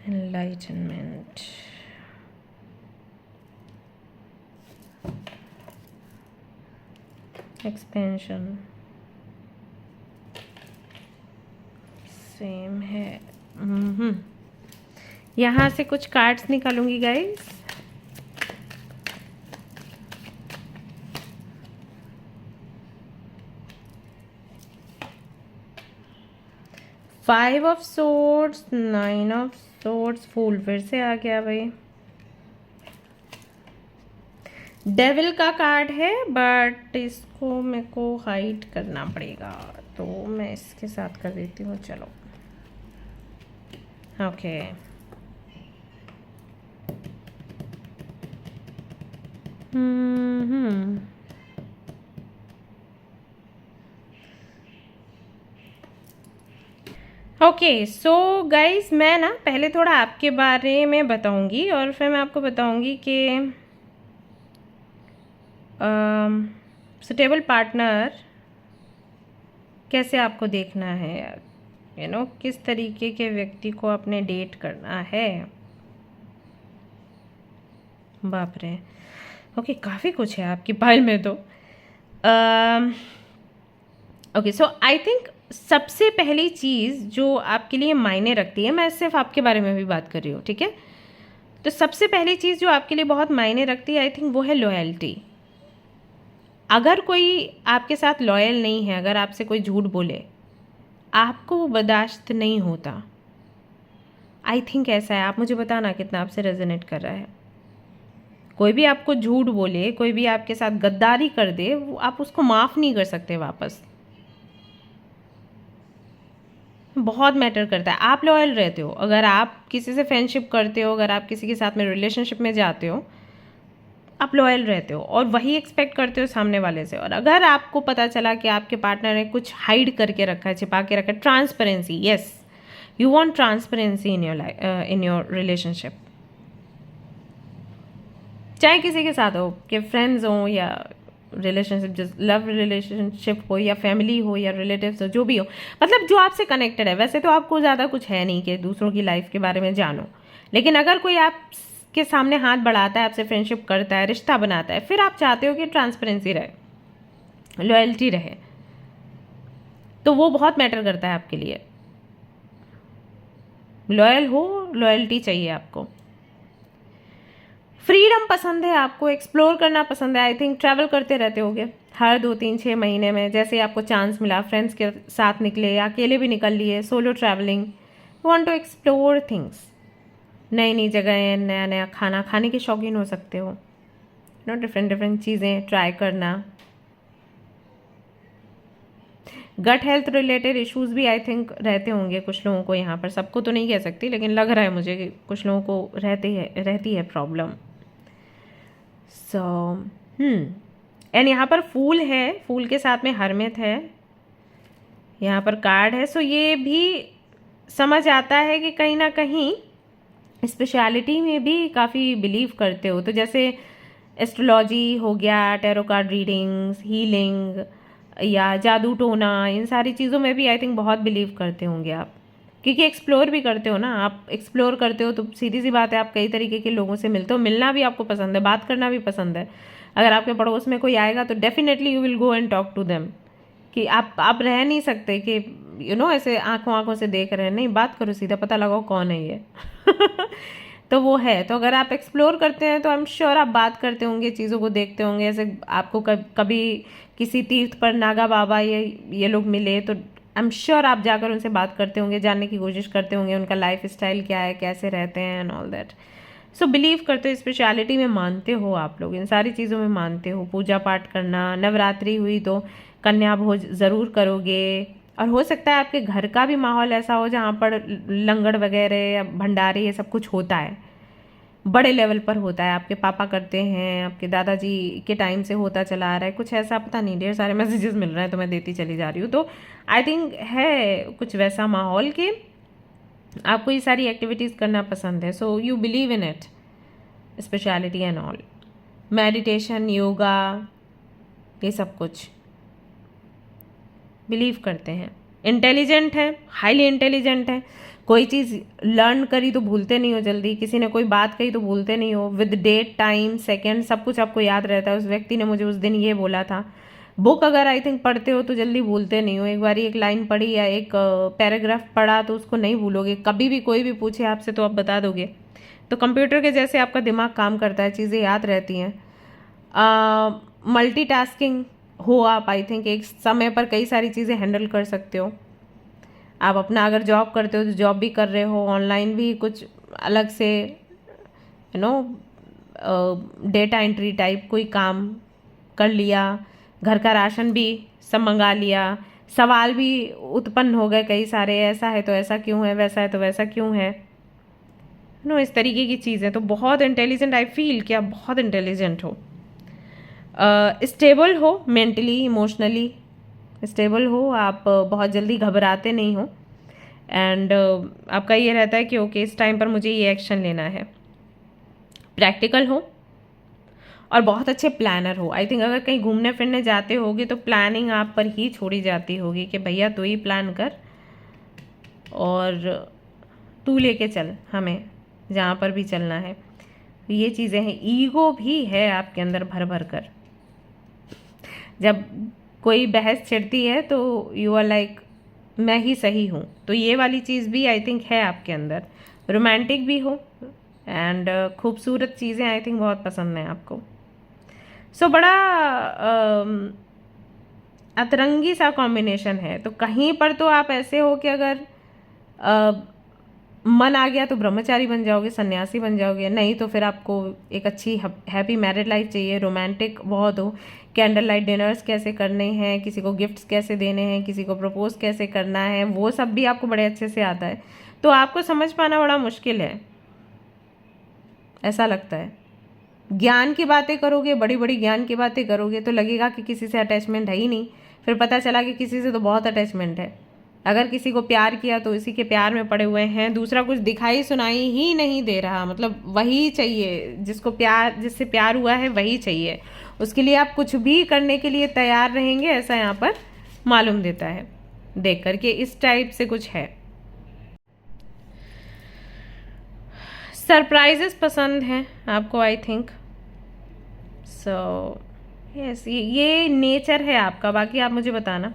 एनलाइटनमेंट, एक्सपेंशन, सेम है। यहाँ से कुछ कार्ड्स निकालूंगी guys. Five of swords, 9 of swords, fool फिर से आ गया भाई। डेविल का कार्ड है बट इसको मेरे को हाइड करना पड़ेगा, तो मैं इसके साथ कर देती हूँ। चलो ओके, ओके सो गाइस, मैं ना पहले थोड़ा आपके बारे में बताऊंगी और फिर मैं आपको बताऊंगी कि सुटेबल पार्टनर कैसे आपको देखना है, किस तरीके के व्यक्ति को अपने डेट करना है। बाप रे, ओके काफ़ी कुछ है आपकी पाइल में तो। ओके सो आई थिंक सबसे पहली चीज़ जो आपके लिए मायने रखती है, मैं सिर्फ आपके बारे में भी बात कर रही हूँ, ठीक है। तो सबसे पहली चीज़ जो आपके लिए बहुत मायने रखती है आई थिंक वो है लॉयल्टी। अगर कोई आपके साथ लॉयल नहीं है, अगर आपसे कोई झूठ बोले, आपको वो बर्दाश्त नहीं होता। आई थिंक ऐसा है, आप मुझे बताना कितना आपसे रेजोनेट कर रहा है। कोई भी आपको झूठ बोले, कोई भी आपके साथ गद्दारी कर दे, वो आप उसको माफ़ नहीं कर सकते वापस। बहुत मैटर करता है। आप लॉयल रहते हो, अगर आप किसी से फ्रेंडशिप करते हो, अगर आप किसी के साथ में रिलेशनशिप में जाते हो, आप लॉयल रहते हो और वही एक्सपेक्ट करते हो सामने वाले से। और अगर आपको पता चला कि आपके पार्टनर ने कुछ हाइड करके रखा है, छिपा के रखा है, transparency, yes you want transparency in your relationship, चाहे किसी के साथ हो, कि फ्रेंड्स हो या रिलेशनशिप, जस्ट लव रिलेशनशिप हो या फैमिली हो या रिलेटिव्स हो, जो भी हो, मतलब जो आपसे कनेक्टेड है। वैसे तो आपको ज़्यादा कुछ है नहीं कि दूसरों की लाइफ के बारे में जानो, लेकिन अगर कोई आपके सामने हाथ बढ़ाता है, आपसे फ्रेंडशिप करता है, रिश्ता बनाता है, फिर आप चाहते हो कि ट्रांसपेरेंसी रहे, लॉयल्टी रहे, तो वो बहुत मैटर करता है आपके लिए। लॉयल हो, लॉयल्टी चाहिए आपको। फ्रीडम पसंद है आपको, एक्सप्लोर करना पसंद है। आई थिंक ट्रैवल करते रहते होगे हर 2-3-6 महीने में, जैसे आपको चांस मिला, फ्रेंड्स के साथ निकले या अकेले भी निकल लिए, solo travelling, want to explore things, नई नई जगह, नया नया खाना खाने के शौकीन हो सकते हो, डिफरेंट चीज़ें ट्राई करना। गट हेल्थ रिलेटेड इश्यूज भी आई थिंक रहते होंगे कुछ लोगों को यहाँ पर, सबको तो नहीं कह सकती, लेकिन लग रहा है मुझे कि कुछ लोगों को रहती है प्रॉब्लम। सो एंड यहाँ पर फूल है, फूल के साथ में हरमित है, यहाँ पर कार्ड है। सो ये भी समझ आता है कि कहीं ना कहीं स्पेशलिटी में भी काफ़ी बिलीव करते हो। तो जैसे एस्ट्रोलॉजी हो गया, टैरो कार्ड रीडिंग्स, हीलिंग या जादू टोना, इन सारी चीज़ों में भी आई थिंक बहुत बिलीव करते होंगे आप। क्योंकि एक्सप्लोर भी करते हो ना, आप एक्सप्लोर करते हो तो सीधी सी बात है आप कई तरीके के लोगों से मिलते हो, मिलना भी आपको पसंद है, बात करना भी पसंद है। अगर आपके पड़ोस में कोई आएगा तो definitely you will go and talk to them, कि आप रह नहीं सकते कि ऐसे आंखों आंखों से देख रहे हैं, नहीं, बात करो, सीधा पता लगाओ कौन है ये। तो वो है, तो अगर आप एक्सप्लोर करते हैं तो आई एम श्योर आप बात करते होंगे, चीज़ों को देखते होंगे। ऐसे आपको कभी किसी तीर्थ पर नागा बाबा ये लोग मिले तो आई एम श्योर आप जाकर उनसे बात करते होंगे, जानने की कोशिश करते होंगे उनका लाइफ स्टाइल क्या है, कैसे रहते हैं and all that. So believe करते हो, स्पिरिचुअलिटी में मानते हो, आप लोग इन सारी चीज़ों में मानते हो। पूजा पाठ करना, नवरात्रि हुई तो कन्या भोज ज़रूर करोगे, और हो सकता है आपके घर का भी माहौल ऐसा हो जहाँ पर लंगड़ वगैरह या भंडारे ये सब कुछ होता है, बड़े लेवल पर होता है, आपके पापा करते हैं, आपके दादाजी के टाइम से होता चला आ रहा है, कुछ ऐसा, पता नहीं, ढेर सारे मैसेजेस मिल रहे हैं तो मैं देती चली जा रही हूँ। तो आई थिंक है कुछ वैसा माहौल कि आपको ये सारी एक्टिविटीज़ करना पसंद है। So you believe in it, speciality and all, meditation, yoga, ये सब कुछ बिलीव करते हैं। इंटेलिजेंट है, हाईली इंटेलिजेंट है, कोई चीज़ लर्न करी तो भूलते नहीं हो जल्दी, किसी ने कोई बात कही तो भूलते नहीं हो, विद डेट, टाइम, सेकंड, सब कुछ आपको याद रहता है। उस व्यक्ति ने मुझे उस दिन ये बोला था। बुक अगर आई थिंक पढ़ते हो तो जल्दी भूलते नहीं हो, एक बार एक लाइन पढ़ी या एक पैराग्राफ पढ़ा तो उसको नहीं भूलोगे, कभी भी कोई भी पूछे आपसे तो आप बता दोगे। तो कंप्यूटर के जैसे आपका दिमाग काम करता है, चीज़ें याद रहती हैं। मल्टीटास्किंग हो आप, आई थिंक एक समय पर कई सारी चीज़ें हैंडल कर सकते हो आप। अपना अगर जॉब करते हो तो जॉब भी कर रहे हो, ऑनलाइन भी कुछ अलग से डेटा एंट्री टाइप कोई काम कर लिया, घर का राशन भी सब मंगा लिया, सवाल भी उत्पन्न हो गए कई सारे, ऐसा है तो ऐसा क्यों है, वैसा है तो वैसा क्यों है, इस तरीके की चीज़ें। तो बहुत इंटेलिजेंट, आई फील कि आप बहुत इंटेलिजेंट हो। स्टेबल हो, मेंटली इमोशनली स्टेबल हो, आप बहुत जल्दी घबराते नहीं हो, एंड आपका ये रहता है कि ओके इस टाइम पर मुझे ये एक्शन लेना है। प्रैक्टिकल हो और बहुत अच्छे प्लानर हो। आई थिंक अगर कहीं घूमने फिरने जाते होगे तो प्लानिंग आप पर ही छोड़ी जाती होगी कि भैया तू ही प्लान कर और तू लेके चल हमें जहाँ पर भी चलना है। ये चीज़ें हैं। ईगो भी है आपके अंदर भर भर कर, जब कोई बहस छिड़ती है तो यू आर लाइक मैं ही सही हूँ, तो ये वाली चीज़ भी आई थिंक है आपके अंदर। रोमांटिक भी हो एंड खूबसूरत चीज़ें आई थिंक बहुत पसंद हैं आपको। सो बड़ा अतरंगी सा कॉम्बिनेशन है। तो कहीं पर तो आप ऐसे हो कि अगर मन आ गया तो ब्रह्मचारी बन जाओगे, सन्यासी बन जाओगे, नहीं तो फिर आपको एक अच्छी हैप्पी मैरिड लाइफ चाहिए, रोमांटिक बहुत हो, कैंडल लाइट डिनर्स कैसे करने हैं, किसी को गिफ्ट्स कैसे देने हैं, किसी को प्रपोज कैसे करना है, वो सब भी आपको बड़े अच्छे से आता है। तो आपको समझ पाना बड़ा मुश्किल है, ऐसा लगता है। ज्ञान की बातें करोगे, बड़ी बड़ी ज्ञान की बातें करोगे तो लगेगा कि किसी से अटैचमेंट है ही नहीं, फिर पता चला कि किसी से तो बहुत अटैचमेंट है। अगर किसी को प्यार किया तो इसी के प्यार में पड़े हुए हैं, दूसरा कुछ दिखाई सुनाई ही नहीं दे रहा, मतलब वही चाहिए, जिससे प्यार हुआ है वही चाहिए, उसके लिए आप कुछ भी करने के लिए तैयार रहेंगे, ऐसा यहाँ पर मालूम देता है देख करके। इस टाइप से कुछ है। सरप्राइजेस पसंद हैं आपको आई थिंक। सो यस, ये नेचर है आपका, बाकी आप मुझे बताना।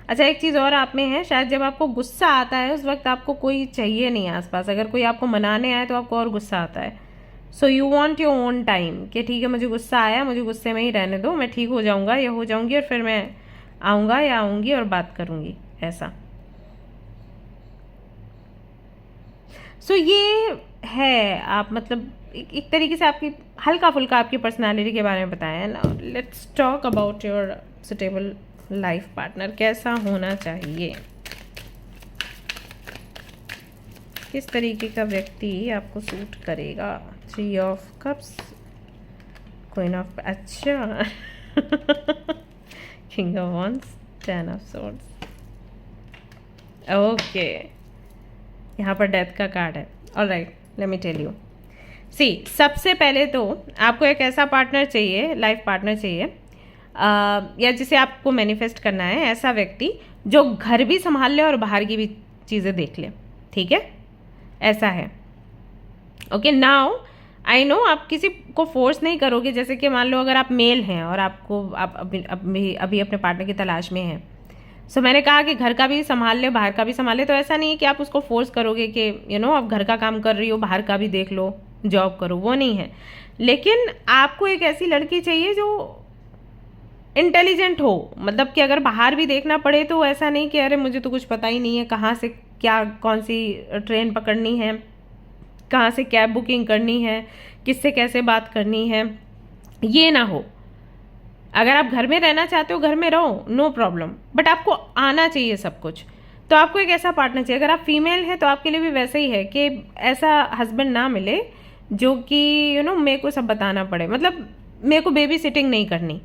अच्छा, एक चीज़ और आप में है, शायद जब आपको गुस्सा आता है उस वक्त आपको कोई चाहिए नहीं आसपास, अगर कोई आपको मनाने आए तो आपको और गुस्सा आता है। So you want your own time कि ठीक है मुझे गुस्सा आया, मुझे गुस्से में ही रहने दो, मैं ठीक हो जाऊंगा या हो जाऊंगी और फिर मैं आऊँगा या आऊँगी और बात करूँगी, ऐसा। सो ये है आप, मतलब एक तरीके से आपकी हल्का फुल्का आपकी पर्सनालिटी के बारे में बताया है ना। Let's talk about your suitable life partner. कैसा होना चाहिए, किस तरीके का व्यक्ति आपको सूट करेगा। 3 ऑफ कप्स, क्वीन ऑफ, अच्छा king of wands, 10 of swords, okay, यहाँ पर डेथ का कार्ड है। Alright, let me tell you. See, सबसे पहले तो आपको एक ऐसा पार्टनर चाहिए, लाइफ पार्टनर चाहिए, या जिसे आपको मैनिफेस्ट करना है, ऐसा व्यक्ति जो घर भी संभाल ले और बाहर की भी चीज़ें देख ले। ठीक है, ऐसा है। ओके, नाउ आई नो आप किसी को फोर्स नहीं करोगे। जैसे कि मान लो अगर आप मेल हैं और आप अभी अपने पार्टनर की तलाश में हैं, सो मैंने कहा कि घर का भी संभाल ले, बाहर का भी संभाल ले। तो ऐसा नहीं है कि आप उसको फोर्स करोगे कि आप घर का काम कर रही हो, बाहर का भी देख लो, जॉब करो, वो नहीं है। लेकिन आपको एक ऐसी लड़की चाहिए जो इंटेलिजेंट हो, मतलब कि अगर बाहर भी देखना पड़े तो ऐसा नहीं कि अरे मुझे तो कुछ पता ही नहीं है कहाँ से क्या, कौन सी ट्रेन पकड़नी है, कहाँ से कैब बुकिंग करनी है, किससे कैसे बात करनी है, ये ना हो। अगर आप घर में रहना चाहते हो घर में रहो, नो प्रॉब्लम, बट आपको आना चाहिए सब कुछ। तो आपको एक ऐसा पार्टनर चाहिए। अगर आप फीमेल हैं तो आपके लिए भी वैसे ही है कि ऐसा हस्बैंड ना मिले जो कि मेरे को सब बताना पड़े, मतलब मेरे को बेबी सिटिंग नहीं करनी,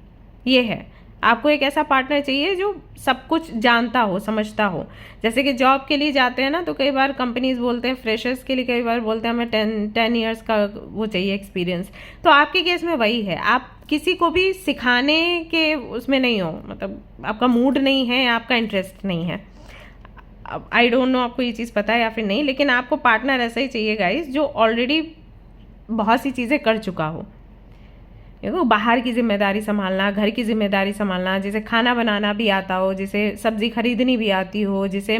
ये है। आपको एक ऐसा पार्टनर चाहिए जो सब कुछ जानता हो, समझता हो। जैसे कि जॉब के लिए जाते हैं ना, तो कई बार कंपनीज बोलते हैं फ्रेशर्स के लिए, कई बार बोलते हैं हमें 10 ईयर्स का वो चाहिए एक्सपीरियंस। तो आपके केस में वही है, आप किसी को भी सिखाने के उसमें नहीं हो, मतलब आपका मूड नहीं है, आपका इंटरेस्ट नहीं है। आई डोंट नो आपको ये चीज़ पता है या फिर नहीं, लेकिन आपको पार्टनर ऐसा ही चाहिए गाइस जो ऑलरेडी बहुत सी चीज़ें कर चुका हो। देखो, बाहर की जिम्मेदारी संभालना, घर की जिम्मेदारी संभालना, जिसे खाना बनाना भी आता हो, जिसे सब्जी खरीदनी भी आती हो, जिसे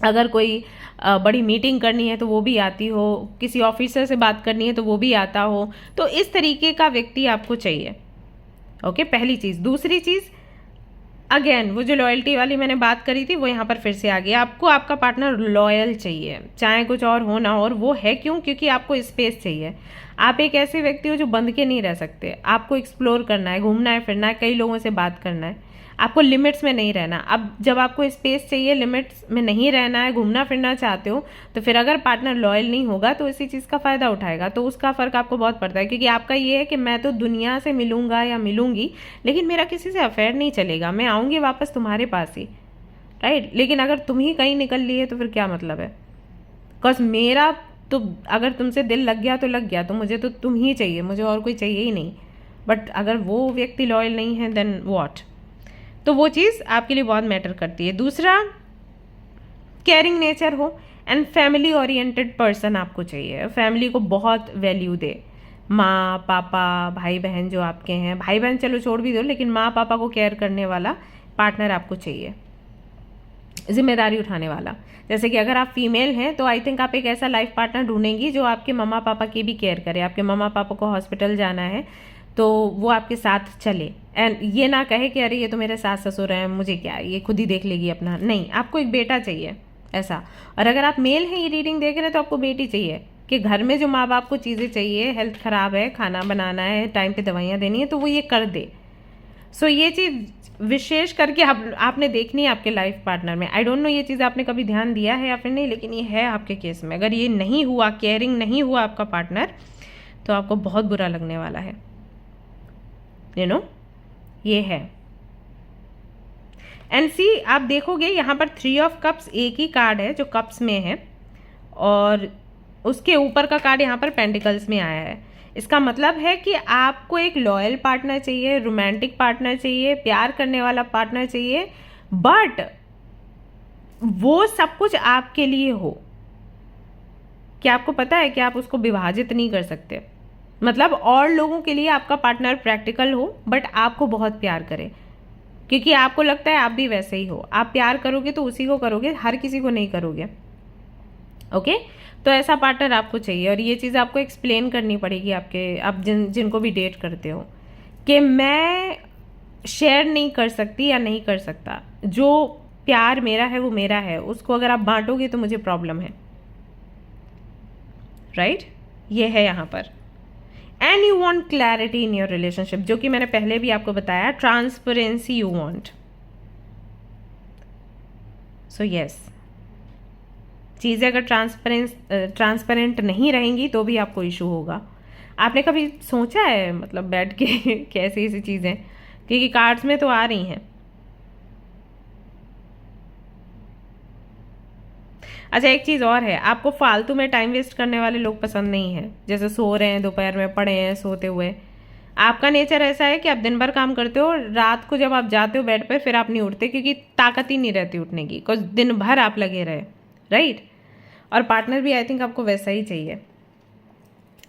अगर कोई बड़ी मीटिंग करनी है तो वो भी आती हो, किसी ऑफिसर से बात करनी है तो वो भी आता हो। तो इस तरीके का व्यक्ति आपको चाहिए। ओके, पहली चीज़। दूसरी चीज़, अगेन वो जो लॉयल्टी वाली मैंने बात करी थी वो यहाँ पर फिर से आ गई। आपको आपका पार्टनर लॉयल चाहिए, चाहे कुछ और हो ना हो। और वो है क्यों? क्योंकि आपको स्पेस चाहिए। आप एक ऐसे व्यक्ति हो जो बंद के नहीं रह सकते। आपको एक्सप्लोर करना है, घूमना है, फिरना है, कई लोगों से बात करना है। आपको लिमिट्स में नहीं रहना। अब जब आपको स्पेस चाहिए, लिमिट्स में नहीं रहना है, घूमना फिरना चाहते हो, तो फिर अगर पार्टनर लॉयल नहीं होगा तो इसी चीज़ का फ़ायदा उठाएगा। तो उसका फ़र्क आपको बहुत पड़ता है, क्योंकि आपका ये है कि मैं तो दुनिया से मिलूंगा या मिलूंगी, लेकिन मेरा किसी से अफेयर नहीं चलेगा, मैं आऊँगी वापस तुम्हारे पास ही, राइट। लेकिन अगर तुम ही कहीं निकल लिए तो फिर क्या मतलब है? बिकॉज मेरा तो अगर तुमसे दिल लग गया तो लग गया, तो मुझे तो तुम ही चाहिए, मुझे और कोई चाहिए ही नहीं। बट अगर वो व्यक्ति लॉयल नहीं है देन व्हाट? तो वो चीज़ आपके लिए बहुत मैटर करती है। दूसरा, केयरिंग नेचर हो एंड फैमिली ओरिएंटेड पर्सन आपको चाहिए। फैमिली को बहुत वैल्यू दे। माँ पापा, भाई बहन जो आपके हैं, भाई बहन चलो छोड़ भी दो, लेकिन माँ पापा को केयर करने वाला पार्टनर आपको चाहिए, जिम्मेदारी उठाने वाला। जैसे कि अगर आप फीमेल हैं तो आई थिंक आप एक ऐसा लाइफ पार्टनर ढूंढेंगी जो आपके मम्मा पापा की भी केयर करे। आपके मम्मा पापा को हॉस्पिटल जाना है तो वो आपके साथ चले, एंड ये ना कहे कि अरे ये तो मेरे सास ससुर हैं, मुझे क्या, ये खुद ही देख लेगी अपना। नहीं, आपको एक बेटा चाहिए ऐसा। और अगर आप मेल हैं, ये रीडिंग देख रहे हैं, तो आपको बेटी चाहिए कि घर में जो माँ बाप को चीज़ें चाहिए, हेल्थ ख़राब है, खाना बनाना है, टाइम पे दवाइयाँ देनी है, तो वो ये कर दे। सो ये चीज़ विशेष करके आपने देखनी है आपके लाइफ पार्टनर में। आई डोंट नो ये चीज़ आपने कभी ध्यान दिया है या फिर नहीं, लेकिन ये है आपके केस में। अगर ये नहीं हुआ, केयरिंग नहीं हुआ आपका पार्टनर, तो आपको बहुत बुरा लगने वाला है। ये है। एंड सी, आप देखोगे यहाँ पर 3 ऑफ कप्स एक ही कार्ड है जो कप्स में है, और उसके ऊपर का कार्ड यहाँ पर पेंटिकल्स में आया है। इसका मतलब है कि आपको एक लॉयल पार्टनर चाहिए, रोमांटिक पार्टनर चाहिए, प्यार करने वाला पार्टनर चाहिए, बट वो सब कुछ आपके लिए हो। क्या आपको पता है कि आप उसको विभाजित नहीं कर सकते? मतलब और लोगों के लिए आपका पार्टनर प्रैक्टिकल हो, बट आपको बहुत प्यार करे, क्योंकि आपको लगता है आप भी वैसे ही हो। आप प्यार करोगे तो उसी को करोगे, हर किसी को नहीं करोगे। ओके, तो ऐसा पार्टनर आपको चाहिए। और ये चीज़ आपको एक्सप्लेन करनी पड़ेगी आप जिनको भी डेट करते हो, कि मैं शेयर नहीं कर सकती या नहीं कर सकता। जो प्यार मेरा है वो मेरा है, उसको अगर आप बांटोगे तो मुझे प्रॉब्लम है, राइट? ये है यहाँ पर। And you want clarity in your relationship, जो कि मैंने पहले भी आपको बताया, transparency you want. So yes, चीज़ें अगर ट्रांसपेरेंट नहीं रहेंगी तो भी आपको इशू होगा। आपने कभी सोचा है, मतलब बैठ के कैसी ऐसी चीज़ें, क्योंकि कार्ड्स में तो आ रही हैं। अच्छा, एक चीज़ और है, आपको फालतू में टाइम वेस्ट करने वाले लोग पसंद नहीं है। जैसे सो रहे हैं, दोपहर में पड़े हैं सोते हुए। आपका नेचर ऐसा है कि आप दिन भर काम करते हो, रात को जब आप जाते हो बेड पे फिर आप नहीं उठते, क्योंकि ताकत ही नहीं रहती उठने की, कुछ दिन भर आप लगे रहे, राइट? और पार्टनर भी आई थिंक आपको वैसा ही चाहिए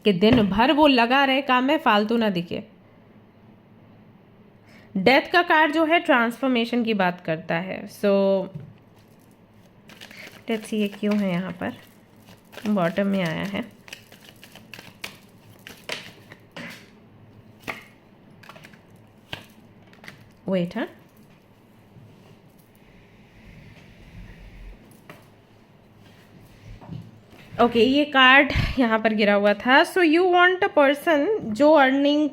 कि दिन भर वो लगा रहे काम में, फालतू ना दिखे। डेथ का कार्ड जो है ट्रांसफॉर्मेशन की बात करता है। सो लेट्स सी ये क्यों है यहाँ पर, बॉटम में आया है। वेट, हाँ, ओके, ये कार्ड यहाँ पर गिरा हुआ था। So you want a person जो अर्निंग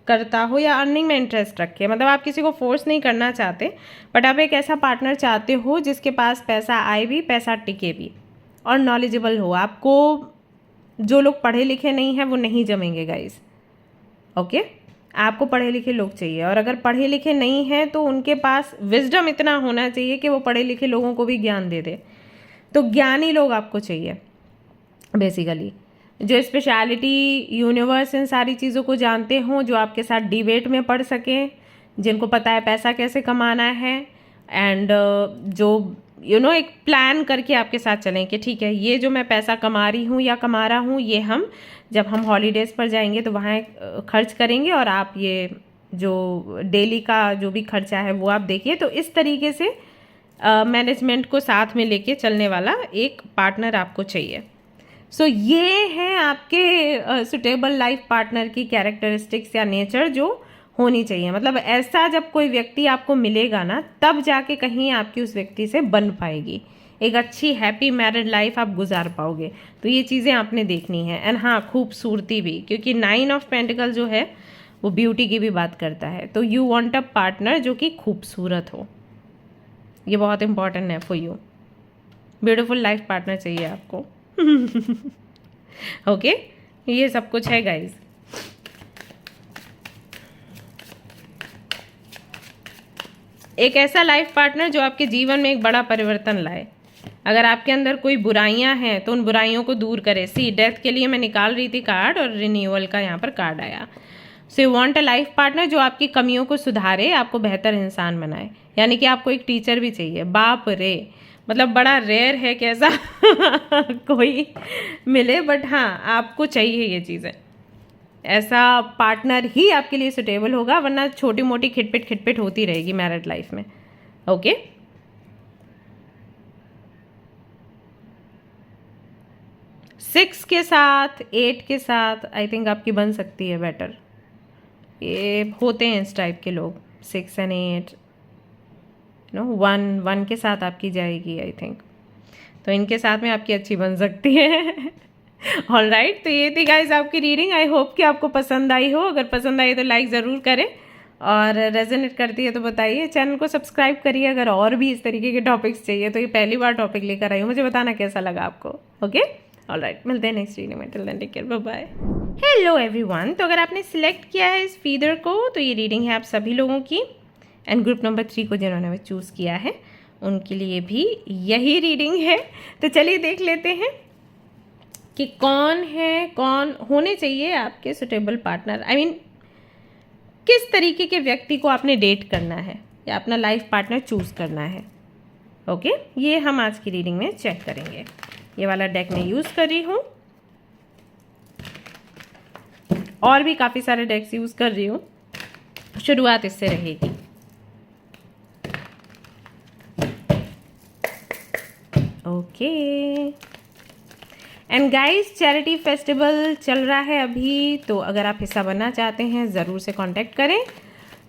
करता हो या अर्निंग में इंटरेस्ट रखे, मतलब आप किसी को फोर्स नहीं करना चाहते, बट आप एक ऐसा पार्टनर चाहते हो जिसके पास पैसा आए भी, पैसा टिके भी और नॉलेजेबल हो। आपको जो लोग पढ़े लिखे नहीं हैं वो नहीं जमेंगे गाइस, ओके। आपको पढ़े लिखे लोग चाहिए, और अगर पढ़े लिखे नहीं हैं तो उनके पास विजडम इतना होना चाहिए कि वो पढ़े लिखे लोगों को भी ज्ञान दे दे। तो ज्ञानी लोग आपको चाहिए बेसिकली, जो स्पेशलिटी यूनिवर्स इन सारी चीज़ों को जानते हों, जो आपके साथ डिबेट में पढ़ सकें, जिनको पता है पैसा कैसे कमाना है, एंड जो एक प्लान करके आपके साथ चलें कि ठीक है, ये जो मैं पैसा कमा रही हूँ या कमा रहा हूँ, ये हम जब हम हॉलीडेज़ पर जाएंगे तो वहाँ खर्च करेंगे, और आप ये जो डेली का जो भी खर्चा है वो आप देखिए। तो इस तरीके से मैनेजमेंट को साथ में लेके चलने वाला एक पार्टनर आपको चाहिए। सो ये है आपके सुटेबल लाइफ पार्टनर की कैरेक्टरिस्टिक्स या नेचर जो होनी चाहिए। मतलब ऐसा जब कोई व्यक्ति आपको मिलेगा ना, तब जाके कहीं आपकी उस व्यक्ति से बन पाएगी, एक अच्छी हैप्पी मैरिड लाइफ आप गुजार पाओगे। तो ये चीज़ें आपने देखनी है। एंड हाँ, खूबसूरती भी, क्योंकि 9 ऑफ पेंटिकल जो है वो ब्यूटी की भी बात करता है। तो यू वांट अ पार्टनर जो कि खूबसूरत हो, ये बहुत इंपॉर्टेंट है for you. Beautiful life partner चाहिए आपको। ओके, ये सब कुछ है गाइज। एक ऐसा लाइफ पार्टनर जो आपके जीवन में एक बड़ा परिवर्तन लाए। अगर आपके अंदर कोई बुराइयां हैं तो उन बुराइयों को दूर करे। सी, डेथ के लिए मैं निकाल रही थी कार्ड और रिन्यूअल का यहाँ पर कार्ड आया। So you want a life partner जो आपकी कमियों को सुधारे, आपको बेहतर इंसान बनाए। यानी कि आपको एक टीचर भी चाहिए। बाप रे, मतलब बड़ा रेयर है कि ऐसा कोई मिले, बट हाँ, आपको चाहिए ये चीज़ें। ऐसा पार्टनर ही आपके लिए सुटेबल होगा, वरना छोटी मोटी खिटपिट होती रहेगी मैरिड लाइफ में। ओके, 6 के साथ 8 के साथ आई थिंक आपकी बन सकती है बेटर। ये होते हैं इस टाइप के लोग, 6 and 8, 1 के साथ आपकी जाएगी आई थिंक। तो इनके साथ में आपकी अच्छी बन सकती है। ऑल राइट, तो ये थी गाइज आपकी रीडिंग। आई होप कि आपको पसंद आई हो। अगर पसंद आई तो लाइक ज़रूर करें, और रेजोनेट करती है तो बताइए। चैनल को सब्सक्राइब करिए अगर और भी इस तरीके के टॉपिक्स चाहिए। तो ये पहली बार टॉपिक लेकर आई हूँ, मुझे बताना कैसा लगा आपको। ओके, ऑल राइट, मिलते हैं नेक्स्ट वीडियो में। Till then take care, bye bye. Hello everyone, तो अगर आपने सिलेक्ट किया है इस फीदर को, तो ये रीडिंग है आप सभी लोगों की। एंड ग्रुप नंबर 3 को जिन्होंने चूज़ किया है उनके लिए भी यही रीडिंग है। तो चलिए देख लेते हैं कि कौन है, कौन होने चाहिए आपके सुटेबल पार्टनर। आई मीन किस तरीके के व्यक्ति को आपने डेट करना है या अपना लाइफ पार्टनर चूज़ करना है। ओके, ये हम आज की रीडिंग में चेक करेंगे। ये वाला डेक मैं यूज़ कर रही हूँ, और भी काफ़ी सारे डेक्स यूज़ कर रही हूँ। शुरुआत इससे रहेगी। Okay, and guys, charity festival चल रहा है अभी, तो अगर आप हिस्सा बनना चाहते हैं ज़रूर से कांटेक्ट करें।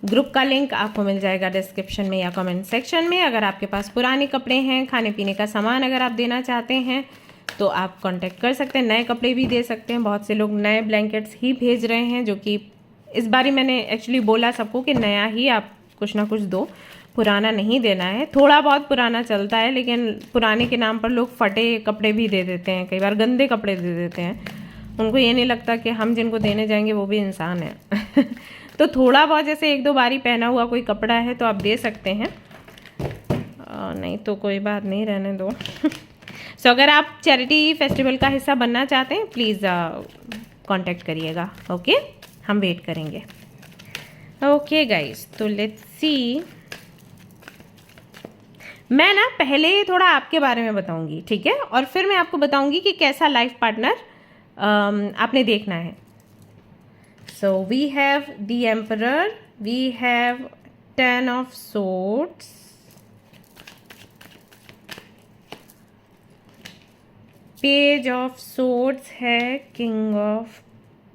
ग्रुप का लिंक आपको मिल जाएगा डिस्क्रिप्शन में या कमेंट सेक्शन में। अगर आपके पास पुराने कपड़े हैं, खाने पीने का सामान अगर आप देना चाहते हैं तो आप कांटेक्ट कर सकते हैं। नए कपड़े भी दे सकते हैं। बहुत से लोग नए ब्लैंकेट्स ही भेज रहे हैं, जो कि इस बारी मैंने एक्चुअली बोला सबको कि नया ही आप कुछ ना कुछ दो, पुराना नहीं देना है। थोड़ा बहुत पुराना चलता है, लेकिन पुराने के नाम पर लोग फटे कपड़े भी दे देते हैं, कई बार गंदे कपड़े दे देते हैं। उनको ये नहीं लगता कि हम जिनको देने जाएंगे वो भी इंसान है। तो थोड़ा बहुत, जैसे 1-2 बारी पहना हुआ कोई कपड़ा है तो आप दे सकते हैं, नहीं तो कोई बात नहीं, रहने दो। सो अगर आप चैरिटी फेस्टिवल का हिस्सा बनना चाहते हैं प्लीज़ कांटेक्ट करिएगा। ओके, हम वेट करेंगे। ओके गाइस, तो लेट्स सी मैं ना पहले थोड़ा आपके बारे में बताऊंगी, ठीक है, और फिर मैं आपको बताऊंगी कि कैसा लाइफ पार्टनर आपने देखना है. So we have the emperor, we have 10 of swords, page of swords है, किंग ऑफ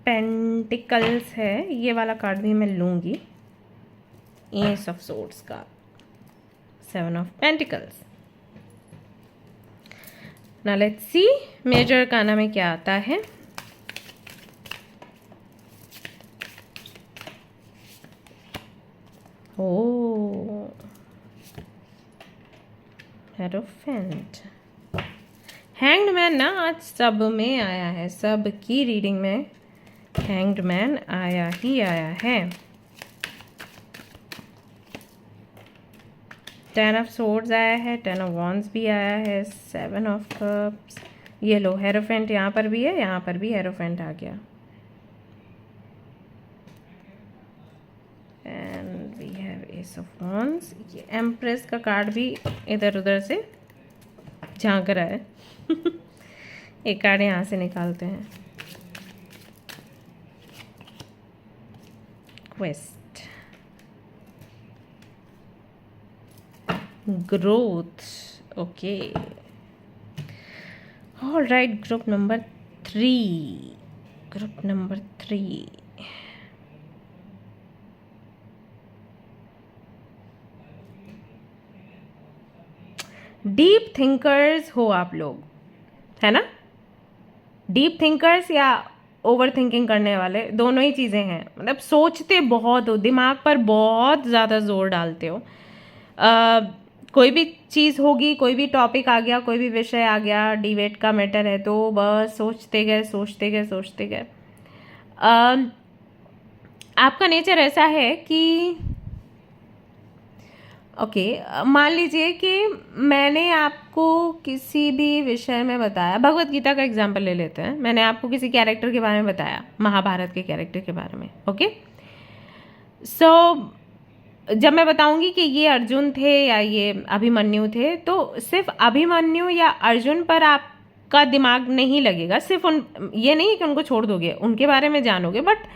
पेंटिकल्स है, ये वाला कार्ड भी मैं लूँगी, एस ऑफ सोर्ड्स का, 7 of pentacles. Now let's see major arcana में क्या आता है. ओ हेरोफेंट, हैंग्ड मैन ना आज सब में आया है, सब की रीडिंग में हैंग्ड मैन आया ही आया है. 10 ऑफ सोर्ड्स आया है, 10 ऑफ वॉन्ड्स भी आया है, 7 ऑफ कप्स. ये लो हेरोफेंट यहाँ पर भी है, यहाँ पर भी हेरोफेंट आ गया. And we have ace of wands. ये एम्प्रेस का कार्ड भी इधर उधर से झांक रहा है. एक कार्ड यहाँ से निकालते हैं. Quest, growth, okay, all right. Group number 3, group number 3. Deep thinkers हो आप लोग, है ना. डीप थिंकर्स या ओवर थिंकिंग करने वाले, दोनों ही चीज़ें हैं. मतलब सोचते बहुत हो, दिमाग पर बहुत ज़्यादा जोर डालते हो. कोई भी चीज़ होगी, कोई भी टॉपिक आ गया, कोई भी विषय आ गया, डिबेट का मैटर है, तो बस सोचते गए सोचते गए सोचते गए. आपका नेचर ऐसा है कि ओके, मान लीजिए कि मैंने आपको किसी भी विषय में बताया, भगवत गीता का एग्जाम्पल ले लेते हैं, मैंने आपको किसी कैरेक्टर के बारे में बताया, महाभारत के कैरेक्टर के बारे में, ओके. सो जब मैं बताऊंगी कि ये अर्जुन थे या ये अभिमन्यु थे, तो सिर्फ अभिमन्यु या अर्जुन पर आपका दिमाग नहीं लगेगा. सिर्फ ये नहीं कि उनको छोड़ दोगे, उनके बारे में जानोगे, बट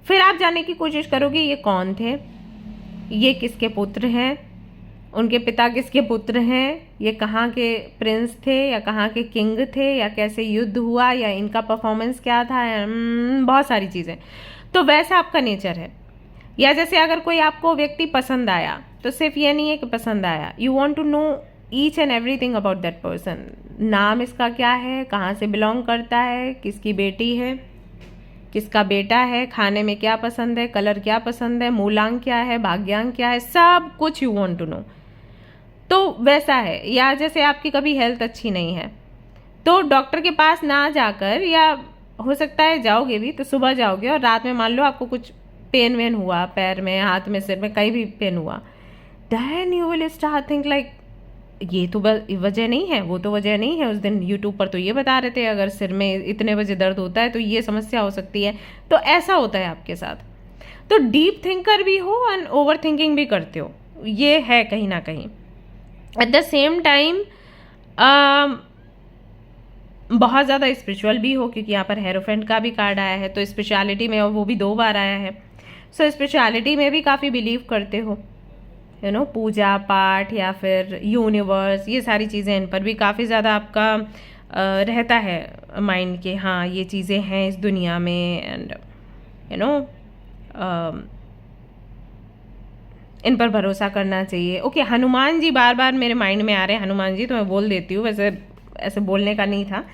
फिर आप जानने की कोशिश करोगे ये कौन थे, ये किसके पुत्र हैं, उनके पिता किसके पुत्र हैं, ये कहाँ के प्रिंस थे या कहाँ के किंग थे, या कैसे युद्ध हुआ, या इनका परफॉर्मेंस क्या था, बहुत सारी चीज़ें. तो वैसा आपका नेचर है. या जैसे अगर कोई आपको व्यक्ति पसंद आया, तो सिर्फ ये नहीं है कि पसंद आया, you want to know each and everything about that person. नाम इसका क्या है, कहाँ से बिलोंग करता है, किसकी बेटी है, किसका बेटा है, खाने में क्या पसंद है, कलर क्या पसंद है, मूलांक क्या है, भाग्यांक क्या है, सब कुछ यू वांट टू नो. तो वैसा है. या जैसे आपकी कभी हेल्थ अच्छी नहीं है, तो डॉक्टर के पास ना जाकर, या हो सकता है जाओगे भी तो सुबह जाओगे और रात में मान लो आपको कुछ पेन वेन हुआ, पैर में, हाथ में, सिर में, कहीं भी पेन हुआ, then you will start think like ये तो वजह नहीं है, वो तो वजह नहीं है. उस दिन यूट्यूब पर तो ये बता रहे थे अगर सिर में इतने बजे दर्द होता है तो ये समस्या हो सकती है. तो ऐसा होता है आपके साथ. तो डीप थिंकर भी हो एंड ओवर थिंकिंग भी करते हो, ये है कहीं ना कहीं. एट द सेम टाइम बहुत ज़्यादा स्पिरिचुअल भी हो, क्योंकि यहाँ पर हेरोफेंट का भी कार्ड आया है, तो स्पिरिचुअलिटी में, और वो भी 2 बार आया है. सो स्पिरिचुअलिटी में भी काफ़ी बिलीव करते हो, यू नो, पूजा पाठ या फिर यूनिवर्स, ये सारी चीज़ें, इन पर भी काफ़ी ज़्यादा आपका रहता है माइंड के, हाँ ये चीज़ें हैं इस दुनिया में, एंड यू नो इन पर भरोसा करना चाहिए. ओके, हनुमान जी बार बार मेरे माइंड में आ रहे हैं. हनुमान जी तो मैं बोल देती हूँ, वैसे ऐसे बोलने का नहीं था,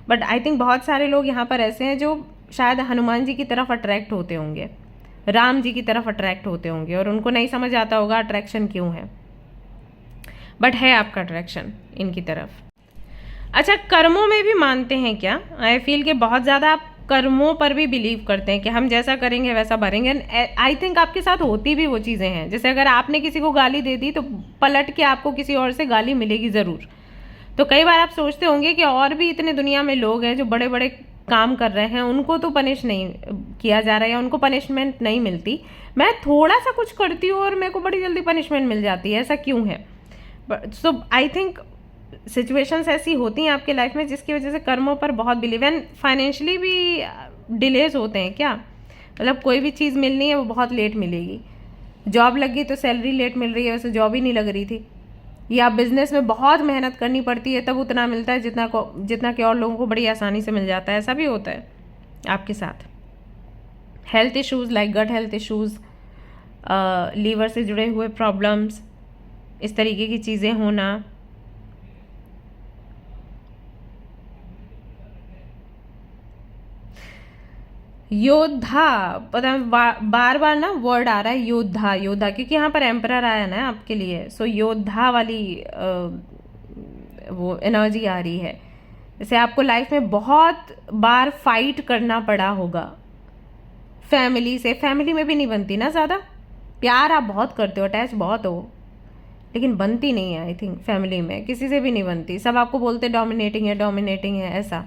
बट आई थिंक बहुत सारे लोग यहाँ पर ऐसे हैं जो शायद हनुमान जी की तरफ अट्रैक्ट होते होंगे, राम जी की तरफ अट्रैक्ट होते होंगे, और उनको नहीं समझ आता होगा अट्रैक्शन क्यों है, बट है आपका अट्रैक्शन इनकी तरफ. अच्छा, कर्मों में भी मानते हैं क्या? आई फील कि बहुत ज़्यादा आप कर्मों पर भी बिलीव करते हैं कि हम जैसा करेंगे वैसा भरेंगे. आई थिंक आपके साथ होती भी वो चीज़ें हैं. जैसे अगर आपने किसी को गाली दे दी तो पलट के आपको किसी और से गाली मिलेगी ज़रूर. तो कई बार आप सोचते होंगे कि और भी इतने दुनिया में लोग हैं जो बड़े बड़े काम कर रहे हैं, उनको तो पनिश नहीं किया जा रहा है या उनको पनिशमेंट नहीं मिलती. मैं थोड़ा सा कुछ करती हूँ और मेरे को बड़ी जल्दी पनिशमेंट मिल जाती है, ऐसा क्यों है? सो आई थिंक सिचुएशंस ऐसी होती हैं आपके लाइफ में जिसकी वजह से कर्मों पर बहुत बिलीव, एंड फाइनेंशियली भी डिलेज होते हैं क्या, मतलब कोई भी चीज़ मिलनी है वो बहुत लेट मिलेगी। जॉब लग गई तो सैलरी लेट मिल रही है, वैसे जॉब ही नहीं लग रही थी। या बिजनेस में बहुत मेहनत करनी पड़ती है तब उतना मिलता है जितना कि और लोगों को बड़ी आसानी से मिल जाता है। ऐसा भी होता है आपके साथ। Health issues like gut health issues, liver से जुड़े हुए प्रॉब्लम्स, इस तरीके की चीज़ें होना। योद्धा, पता है बार बार ना वर्ड आ रहा है योद्धा योद्धा, क्योंकि यहाँ पर एम्परर आया ना आपके लिए। सो योद्धा वाली वो एनर्जी आ रही है, जैसे आपको लाइफ में बहुत बार फाइट करना पड़ा होगा फैमिली से। फैमिली में भी नहीं बनती ना ज़्यादा, प्यार आप बहुत करते हो, अटैच बहुत हो, लेकिन बनती नहीं है। आई थिंक फैमिली में किसी से भी नहीं बनती, सब आपको बोलते डोमिनेटिंग है ऐसा।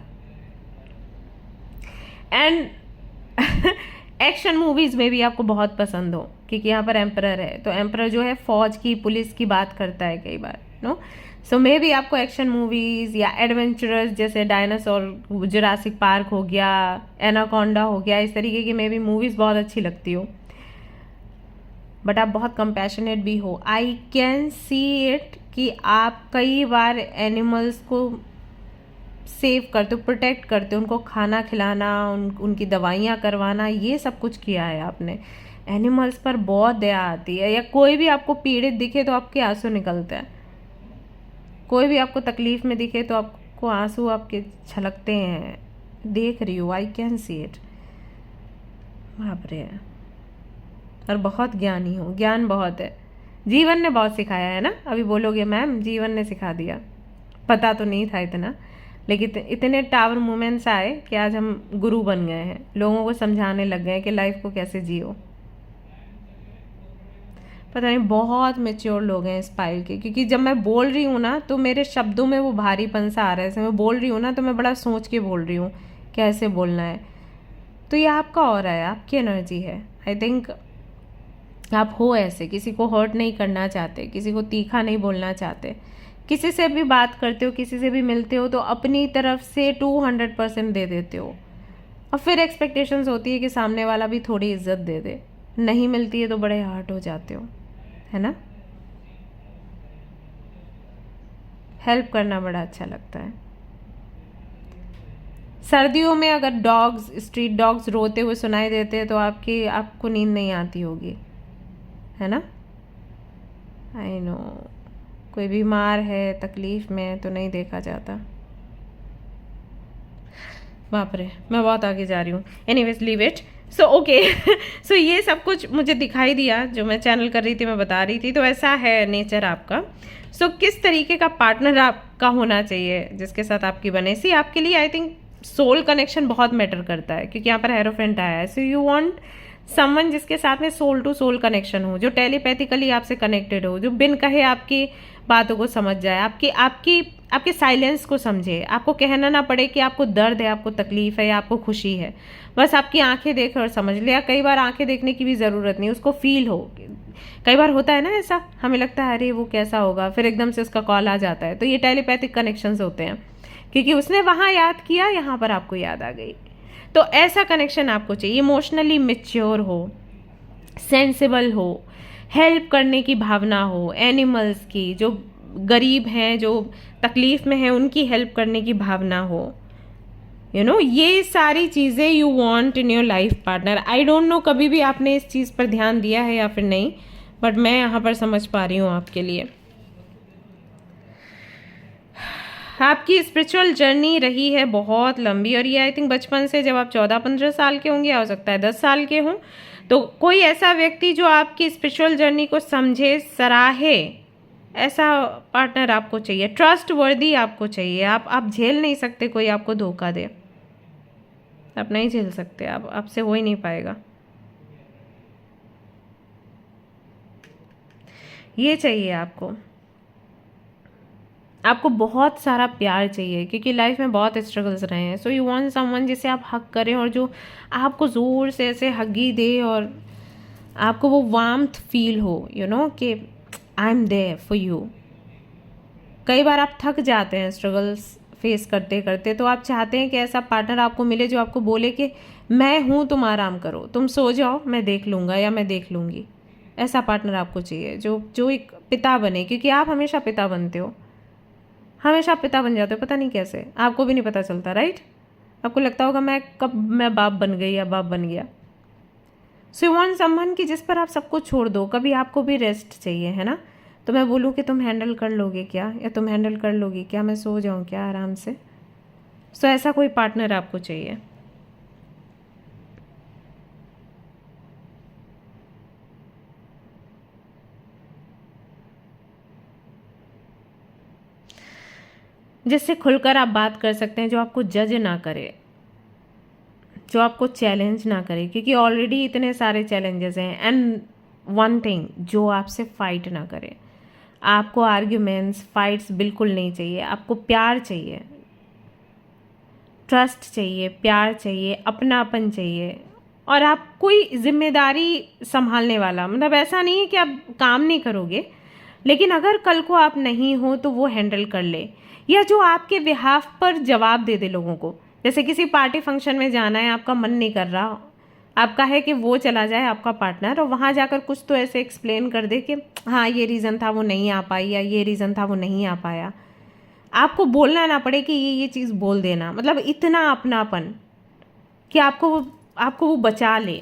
एंड एक्शन मूवीज में भी आपको बहुत पसंद हो, क्योंकि यहाँ पर एम्परर है, तो एम्परर जो है फौज की पुलिस की बात करता है कई बार, नो। सो मे भी आपको एक्शन मूवीज या एडवेंचरस जैसे डायनासोर, जुरासिक पार्क हो गया, एनाकोंडा हो गया, इस तरीके की मे भी मूवीज बहुत अच्छी लगती हो। बट आप बहुत कंपैशनेट भी हो, आई कैन सी इट, कि आप कई बार एनिमल्स को सेव करते हो, प्रोटेक्ट करते हो, उनको खाना खिलाना, उनकी दवाइयाँ करवाना, ये सब कुछ किया है आपने। एनिमल्स पर बहुत दया आती है, या कोई भी आपको पीड़ित दिखे तो आपके आंसू निकलते हैं, कोई भी आपको तकलीफ में दिखे तो आपको आंसू आपके छलकते हैं। देख रही हूँ, आई कैन सी इट। बाप रे, और बहुत ज्ञानी हो, ज्ञान बहुत है, जीवन ने बहुत सिखाया है ना। अभी बोलोगे मैम जीवन ने सिखा दिया, पता तो नहीं था इतना, लेकिन इतने टावर मोमेंट्स आए कि आज हम गुरु बन गए हैं, लोगों को समझाने लग गए कि लाइफ को कैसे जियो। पता नहीं, बहुत मेच्योर लोग हैं इस पाइल के, क्योंकि जब मैं बोल रही हूँ ना तो मेरे शब्दों में वो भारीपन सा आ रहा है। जैसे मैं बोल रही हूँ ना तो मैं बड़ा सोच के बोल रही हूँ कैसे बोलना है। तो ये आपका ऑरा है, आपकी एनर्जी है। आई थिंक आप हो ऐसे, किसी को हर्ट नहीं करना चाहते, किसी को तीखा नहीं बोलना चाहते, किसी से भी बात करते हो, किसी से भी मिलते हो तो अपनी तरफ से 200% दे देते हो, और फिर एक्सपेक्टेशंस होती है कि सामने वाला भी थोड़ी इज्जत दे दे। नहीं मिलती है तो बड़े हर्ट हो जाते हो, है ना। हेल्प करना बड़ा अच्छा लगता है। सर्दियों में अगर डॉग्स, स्ट्रीट डॉग्स रोते हुए सुनाई देते हैं तो आपको नींद नहीं आती होगी, है ना। आई नो, कोई बीमार है, तकलीफ में, तो नहीं देखा जाता। बाप रे, मैं बहुत आगे जा रही हूँ। Anyways leave it. So okay, so ये सब कुछ मुझे दिखाई दिया जो मैं चैनल कर रही थी, मैं बता रही थी। तो ऐसा है नेचर आपका। सो किस तरीके का पार्टनर आपका होना चाहिए जिसके साथ आपकी बने। सी आपके लिए आई थिंक सोल कनेक्शन बहुत मैटर करता है, क्योंकि यहाँ पर हेरोफेंट आया है। सो यू वांट समवन जिसके साथ में सोल टू सोल कनेक्शन हो, जो टेलीपैथिकली आपसे कनेक्टेड हो, जो बिन कहे आपकी बातों को समझ जाए, आपके साइलेंस को समझे, आपको कहना ना पड़े कि आपको दर्द है, आपको तकलीफ है या आपको खुशी है, बस आपकी आंखें देखे और समझ ले। या कई बार आंखें देखने की भी ज़रूरत नहीं, उसको फील हो। कई बार होता है ना ऐसा, हमें लगता है अरे वो कैसा होगा, फिर एकदम से उसका कॉल आ जाता है। तो ये टेलीपैथिक कनेक्शंस होते हैं, क्योंकि उसने वहाँ याद किया, यहाँ पर आपको याद आ गई। तो ऐसा कनेक्शन आपको चाहिए। इमोशनली मैच्योर हो, सेंसिबल हो, हेल्प करने की भावना हो, एनिमल्स की, जो गरीब हैं, जो तकलीफ में हैं, उनकी हेल्प करने की भावना हो। यू नो, ये सारी चीज़ें you want in your life partner. I don't know कभी भी आपने इस चीज़ पर ध्यान दिया है या फिर नहीं, बट मैं यहाँ पर समझ पा रही हूँ आपके लिए। आपकी स्पिरिचुअल जर्नी रही है बहुत लंबी, और ये आई थिंक बचपन से, जब आप 14-15 साल के होंगे, हो सकता है 10 साल के हों, तो कोई ऐसा व्यक्ति जो आपकी स्पिरिचुअल जर्नी को समझे, सराहे, ऐसा पार्टनर आपको चाहिए। ट्रस्ट वर्दी आपको चाहिए। आप झेल नहीं सकते कोई आपको धोखा दे, आप नहीं झेल सकते, आपसे हो ही नहीं पाएगा। ये चाहिए आपको बहुत सारा प्यार चाहिए, क्योंकि लाइफ में बहुत स्ट्रगल्स रहे हैं। सो यू वांट समवन जिसे आप हग करें, और जो आपको ज़ोर से ऐसे हगी दे, और आपको वो वार्मथ फील हो, यू नो, कि I am there for you. कई बार आप थक जाते हैं स्ट्रगल्स फेस करते करते, तो आप चाहते हैं कि ऐसा पार्टनर आपको मिले जो आपको बोले कि मैं हूँ, तुम आराम करो, तुम सो जाओ, मैं देख लूँगा या मैं देख लूँगी। ऐसा पार्टनर आपको चाहिए जो जो एक पिता बने, क्योंकि आप हमेशा पिता बनते हो, हमेशा आप पिता बन जाते हो, पता नहीं कैसे, आपको भी नहीं पता चलता, राइट। आपको लगता होगा मैं बाप बन गई या बाप बन गया। सो यू वांट समवन कि जिस पर आप सब कुछ छोड़ दो, कभी आपको भी रेस्ट चाहिए, है ना। तो मैं बोलूँ कि तुम हैंडल कर लोगे क्या, या तुम हैंडल कर लोगी क्या, मैं सो जाऊँ क्या आराम से। सो ऐसा कोई पार्टनर आपको चाहिए। जिससे खुलकर आप बात कर सकते हैं, जो आपको जज ना करे, जो आपको चैलेंज ना करे, क्योंकि ऑलरेडी इतने सारे चैलेंजेस हैं। एंड वन थिंग, जो आपसे फाइट ना करे। आपको आर्ग्यूमेंट्स, फाइट्स बिल्कुल नहीं चाहिए। आपको प्यार चाहिए, ट्रस्ट चाहिए, प्यार चाहिए, अपनापन चाहिए, और आप कोई जिम्मेदारी संभालने वाला। मतलब ऐसा नहीं है कि आप काम नहीं करोगे, लेकिन अगर कल को आप नहीं हो तो वो हैंडल कर ले, या जो आपके बिहाफ पर जवाब दे दे लोगों को। जैसे किसी पार्टी फंक्शन में जाना है, आपका मन नहीं कर रहा, आपका है कि वो चला जाए आपका पार्टनर, और वहाँ जाकर कुछ तो ऐसे एक्सप्लेन कर दे कि हाँ ये रीज़न था वो नहीं आ पाई, या ये रीज़न था वो नहीं आ पाया। आपको बोलना ना पड़े कि ये चीज़ बोल देना, मतलब इतना अपनापन कि आपको वो बचा ले।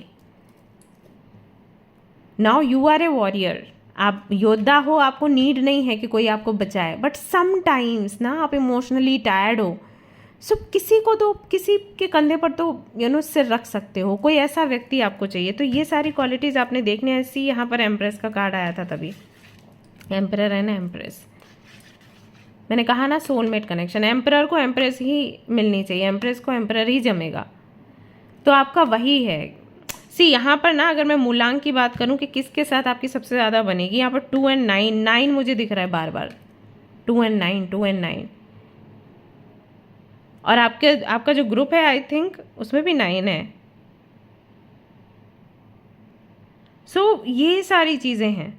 Now you are a warrior, आप योद्धा हो, आपको नीड नहीं है कि कोई आपको बचाए, बट समटाइम्स ना आप इमोशनली टायर्ड हो, सो किसी को तो, किसी के कंधे पर तो सिर रख सकते हो। कोई ऐसा व्यक्ति आपको चाहिए। तो ये सारी क्वालिटीज़ आपने देखनी है। ऐसी यहाँ पर एम्प्रेस का कार्ड आया था, तभी एम्परर है ना, एम्प्रेस। मैंने कहा ना सोलमेट कनेक्शन, एम्परर को एम्प्रेस ही मिलनी चाहिए, एम्प्रेस को एम्परर ही जमेगा। तो आपका वही है। सी यहाँ पर ना, अगर मैं मूलांक की बात करूँ कि किसके साथ आपकी सबसे ज़्यादा बनेगी, यहाँ पर 2 and 9, 9 मुझे दिख रहा है बार बार, 2 and 9, 2 and 9। और आपका जो ग्रुप है, आई थिंक उसमें भी 9 है। सो ये सारी चीज़ें हैं।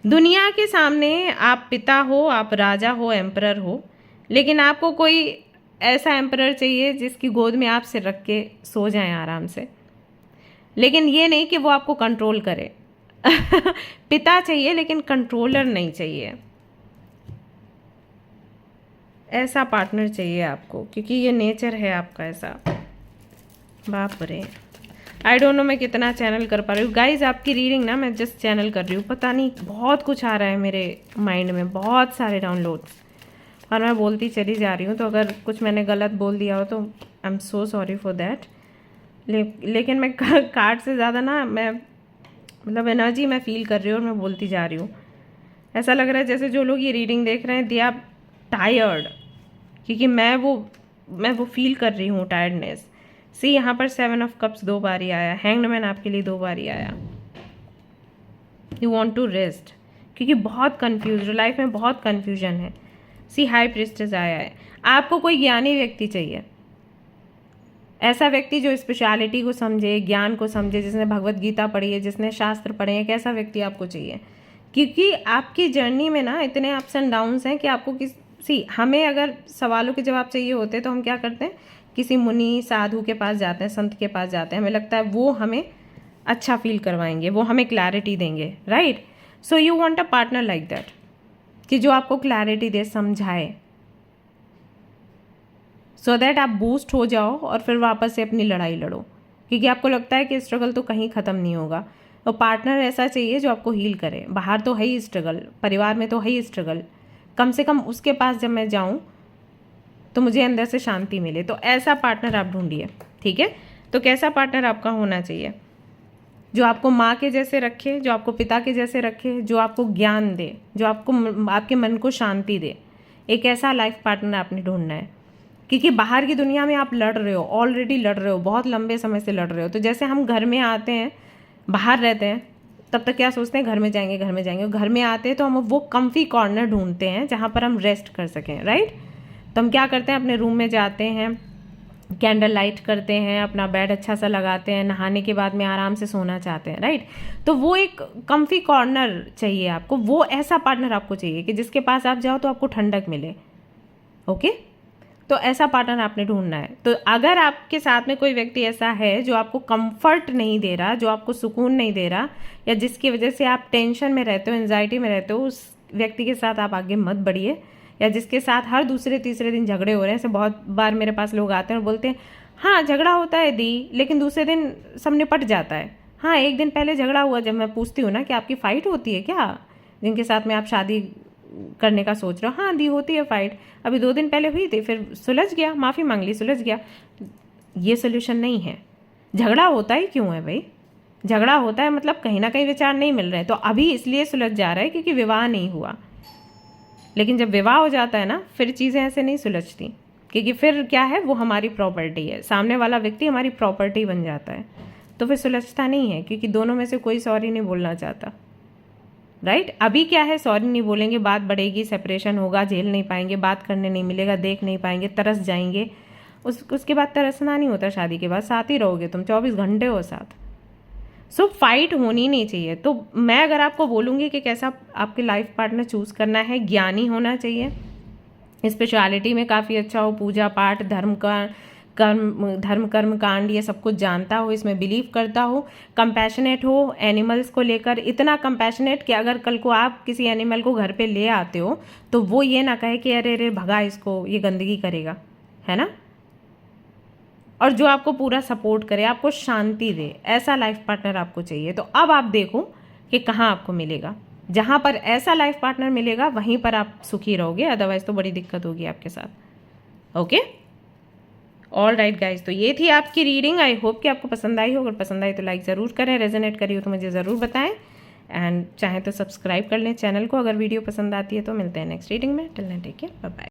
दुनिया के सामने आप पिता हो, आप राजा हो, एम्परर हो, लेकिन आपको कोई ऐसा एम्परर चाहिए जिसकी गोद में आप सिर रख के सो जाएं आराम से। लेकिन ये नहीं कि वो आपको कंट्रोल करे। पिता चाहिए लेकिन कंट्रोलर नहीं चाहिए। ऐसा पार्टनर चाहिए आपको, क्योंकि ये नेचर है आपका ऐसा। बाप रे, आई डोंट नो मैं कितना चैनल कर पा रही हूँ गाइज। आपकी रीडिंग ना मैं जस्ट चैनल कर रही हूँ, पता नहीं बहुत कुछ आ रहा है मेरे माइंड में, बहुत सारे डाउनलोड्स, और मैं बोलती चली जा रही हूँ। तो अगर कुछ मैंने गलत बोल दिया हो तो I am so sorry for that. लेकिन मैं कार्ड से ज़्यादा ना, मैं मतलब एनर्जी मैं फील कर रही हूँ और मैं बोलती जा रही हूँ। ऐसा लग रहा है जैसे जो लोग ये रीडिंग देख रहे हैं दे आर टायर्ड, क्योंकि मैं वो फील कर रही हूँ टायर्डनेस। सी यहाँ पर 7 ऑफ कप्स 2 बार ही आया, हैंग्ड मैन आपके लिए 2 बार ही आया। यू वॉन्ट टू रेस्ट, क्योंकि बहुत कन्फ्यूज, लाइफ में बहुत कन्फ्यूजन है। सी हाई प्रिस्टेस आया है। आपको कोई ज्ञानी व्यक्ति चाहिए, ऐसा व्यक्ति जो स्पेशलिटी को समझे, ज्ञान को समझे, जिसने भगवत गीता पढ़ी है, जिसने शास्त्र पढ़े हैं। कैसा व्यक्ति आपको चाहिए, क्योंकि आपकी जर्नी में ना इतने अप्स एंड डाउन्स हैं कि आपको हमें अगर सवालों के जवाब चाहिए होते तो हम क्या करते हैं, किसी मुनि साधु के पास जाते हैं, संत के पास जाते हैं। हमें लगता है वो हमें अच्छा फील करवाएंगे, वो हमें क्लैरिटी देंगे, right. So you want a partner like that, कि जो आपको क्लैरिटी दे, समझाए, सो दैट आप बूस्ट हो जाओ और फिर वापस से अपनी लड़ाई लड़ो, क्योंकि आपको लगता है कि स्ट्रगल तो कहीं ख़त्म नहीं होगा। तो पार्टनर ऐसा चाहिए जो आपको हील करे। बाहर तो है ही स्ट्रगल, परिवार में तो है ही स्ट्रगल, कम से कम उसके पास जब मैं जाऊँ तो मुझे अंदर से शांति मिले। तो ऐसा पार्टनर आप ढूंढिए, ठीक है। तो कैसा पार्टनर आपका होना चाहिए, जो आपको माँ के जैसे रखे, जो आपको पिता के जैसे रखे, जो आपको ज्ञान दे, जो आपके मन को शांति दे। एक ऐसा लाइफ पार्टनर आपने ढूंढना है, क्योंकि बाहर की दुनिया में आप लड़ रहे हो, ऑलरेडी लड़ रहे हो, बहुत लंबे समय से लड़ रहे हो। तो जैसे हम घर में आते हैं, बाहर रहते हैं, तब तक क्या सोचते हैं, घर में जाएंगे, घर में जाएंगे। घर में आते हैं तो हम वो कम्फी कॉर्नर ढूंढते हैं जहाँ पर हम रेस्ट कर सकें, राइट। तो हम क्या करते हैं, अपने रूम में जाते हैं, कैंडल लाइट करते हैं, अपना बेड अच्छा सा लगाते हैं, नहाने के बाद में आराम से सोना चाहते हैं, राइट। तो वो एक कम्फी कॉर्नर चाहिए आपको, वो ऐसा पार्टनर आपको चाहिए कि जिसके पास आप जाओ तो आपको ठंडक मिले। ओके, तो ऐसा पार्टनर आपने ढूंढना है। तो अगर आपके साथ में कोई व्यक्ति ऐसा है जो आपको कंफर्ट नहीं दे रहा, जो आपको सुकून नहीं दे रहा, या जिसकी वजह से आप टेंशन में रहते हो, एंजाइटी में रहते हो, उस व्यक्ति के साथ आप आगे मत बढ़िए। या जिसके साथ हर दूसरे तीसरे दिन झगड़े हो रहे हैं, ऐसे बहुत बार मेरे पास लोग आते हैं और बोलते हैं हाँ झगड़ा होता है दी, लेकिन दूसरे दिन सब निपट जाता है। हाँ, एक दिन पहले झगड़ा हुआ, जब मैं पूछती हूँ ना कि आपकी फ़ाइट होती है क्या, जिनके साथ में आप शादी करने का सोच रहे हो, हाँ दी होती है फ़ाइट, अभी 2 दिन पहले हुई थी, फिर सुलझ गया, माफ़ी मांग ली, सुलझ गया। ये सोल्यूशन नहीं है। झगड़ा होता ही क्यों है भाई? झगड़ा होता है मतलब कहीं ना कहीं विचार नहीं मिल रहे, तो अभी इसलिए सुलझ जा रहा है क्योंकि विवाह नहीं हुआ। लेकिन जब विवाह हो जाता है ना, फिर चीज़ें ऐसे नहीं सुलझती, क्योंकि फिर क्या है, वो हमारी प्रॉपर्टी है, सामने वाला व्यक्ति हमारी प्रॉपर्टी बन जाता है, तो फिर सुलझता नहीं है, क्योंकि दोनों में से कोई सॉरी नहीं बोलना चाहता, राइट। अभी क्या है, सॉरी नहीं बोलेंगे, बात बढ़ेगी, सेपरेशन होगा, झेल नहीं पाएंगे, बात करने नहीं मिलेगा, देख नहीं पाएंगे, तरस जाएंगे। उसके बाद तरसना नहीं होता, शादी के बाद साथ ही रहोगे तुम, 24 घंटे हो साथ। सो फाइट होनी नहीं चाहिए। तो मैं अगर आपको बोलूँगी कि कैसा आपके लाइफ पार्टनर चूज़ करना है, ज्ञानी होना चाहिए, स्पिरिचुअलिटी में काफ़ी अच्छा हो, पूजा पाठ, धर्म कर्म कांड ये सब कुछ जानता हो, इसमें बिलीव करता हो, कंपैशनेट हो एनिमल्स को लेकर, इतना कंपैशनेट कि अगर कल को आप किसी एनिमल को घर पे ले आते हो तो वो ये ना कहे कि अरे अरे भगा इसको, ये गंदगी करेगा, है ना। और जो आपको पूरा सपोर्ट करे, आपको शांति दे, ऐसा लाइफ पार्टनर आपको चाहिए। तो अब आप देखो कि कहाँ आपको मिलेगा। जहाँ पर ऐसा लाइफ पार्टनर मिलेगा वहीं पर आप सुखी रहोगे, अदरवाइज तो बड़ी दिक्कत होगी आपके साथ। ओके, ऑल राइट गाइज, तो ये थी आपकी रीडिंग। आई होप कि आपको पसंद आई हो। अगर पसंद आई तो लाइक ज़रूर करें, रेजोनेट करी हो तो मुझे ज़रूर बताएं, एंड चाहें तो सब्सक्राइब कर लें चैनल को अगर वीडियो पसंद आती है तो। मिलते हैं नेक्स्ट रीडिंग में, till then take care, bye bye.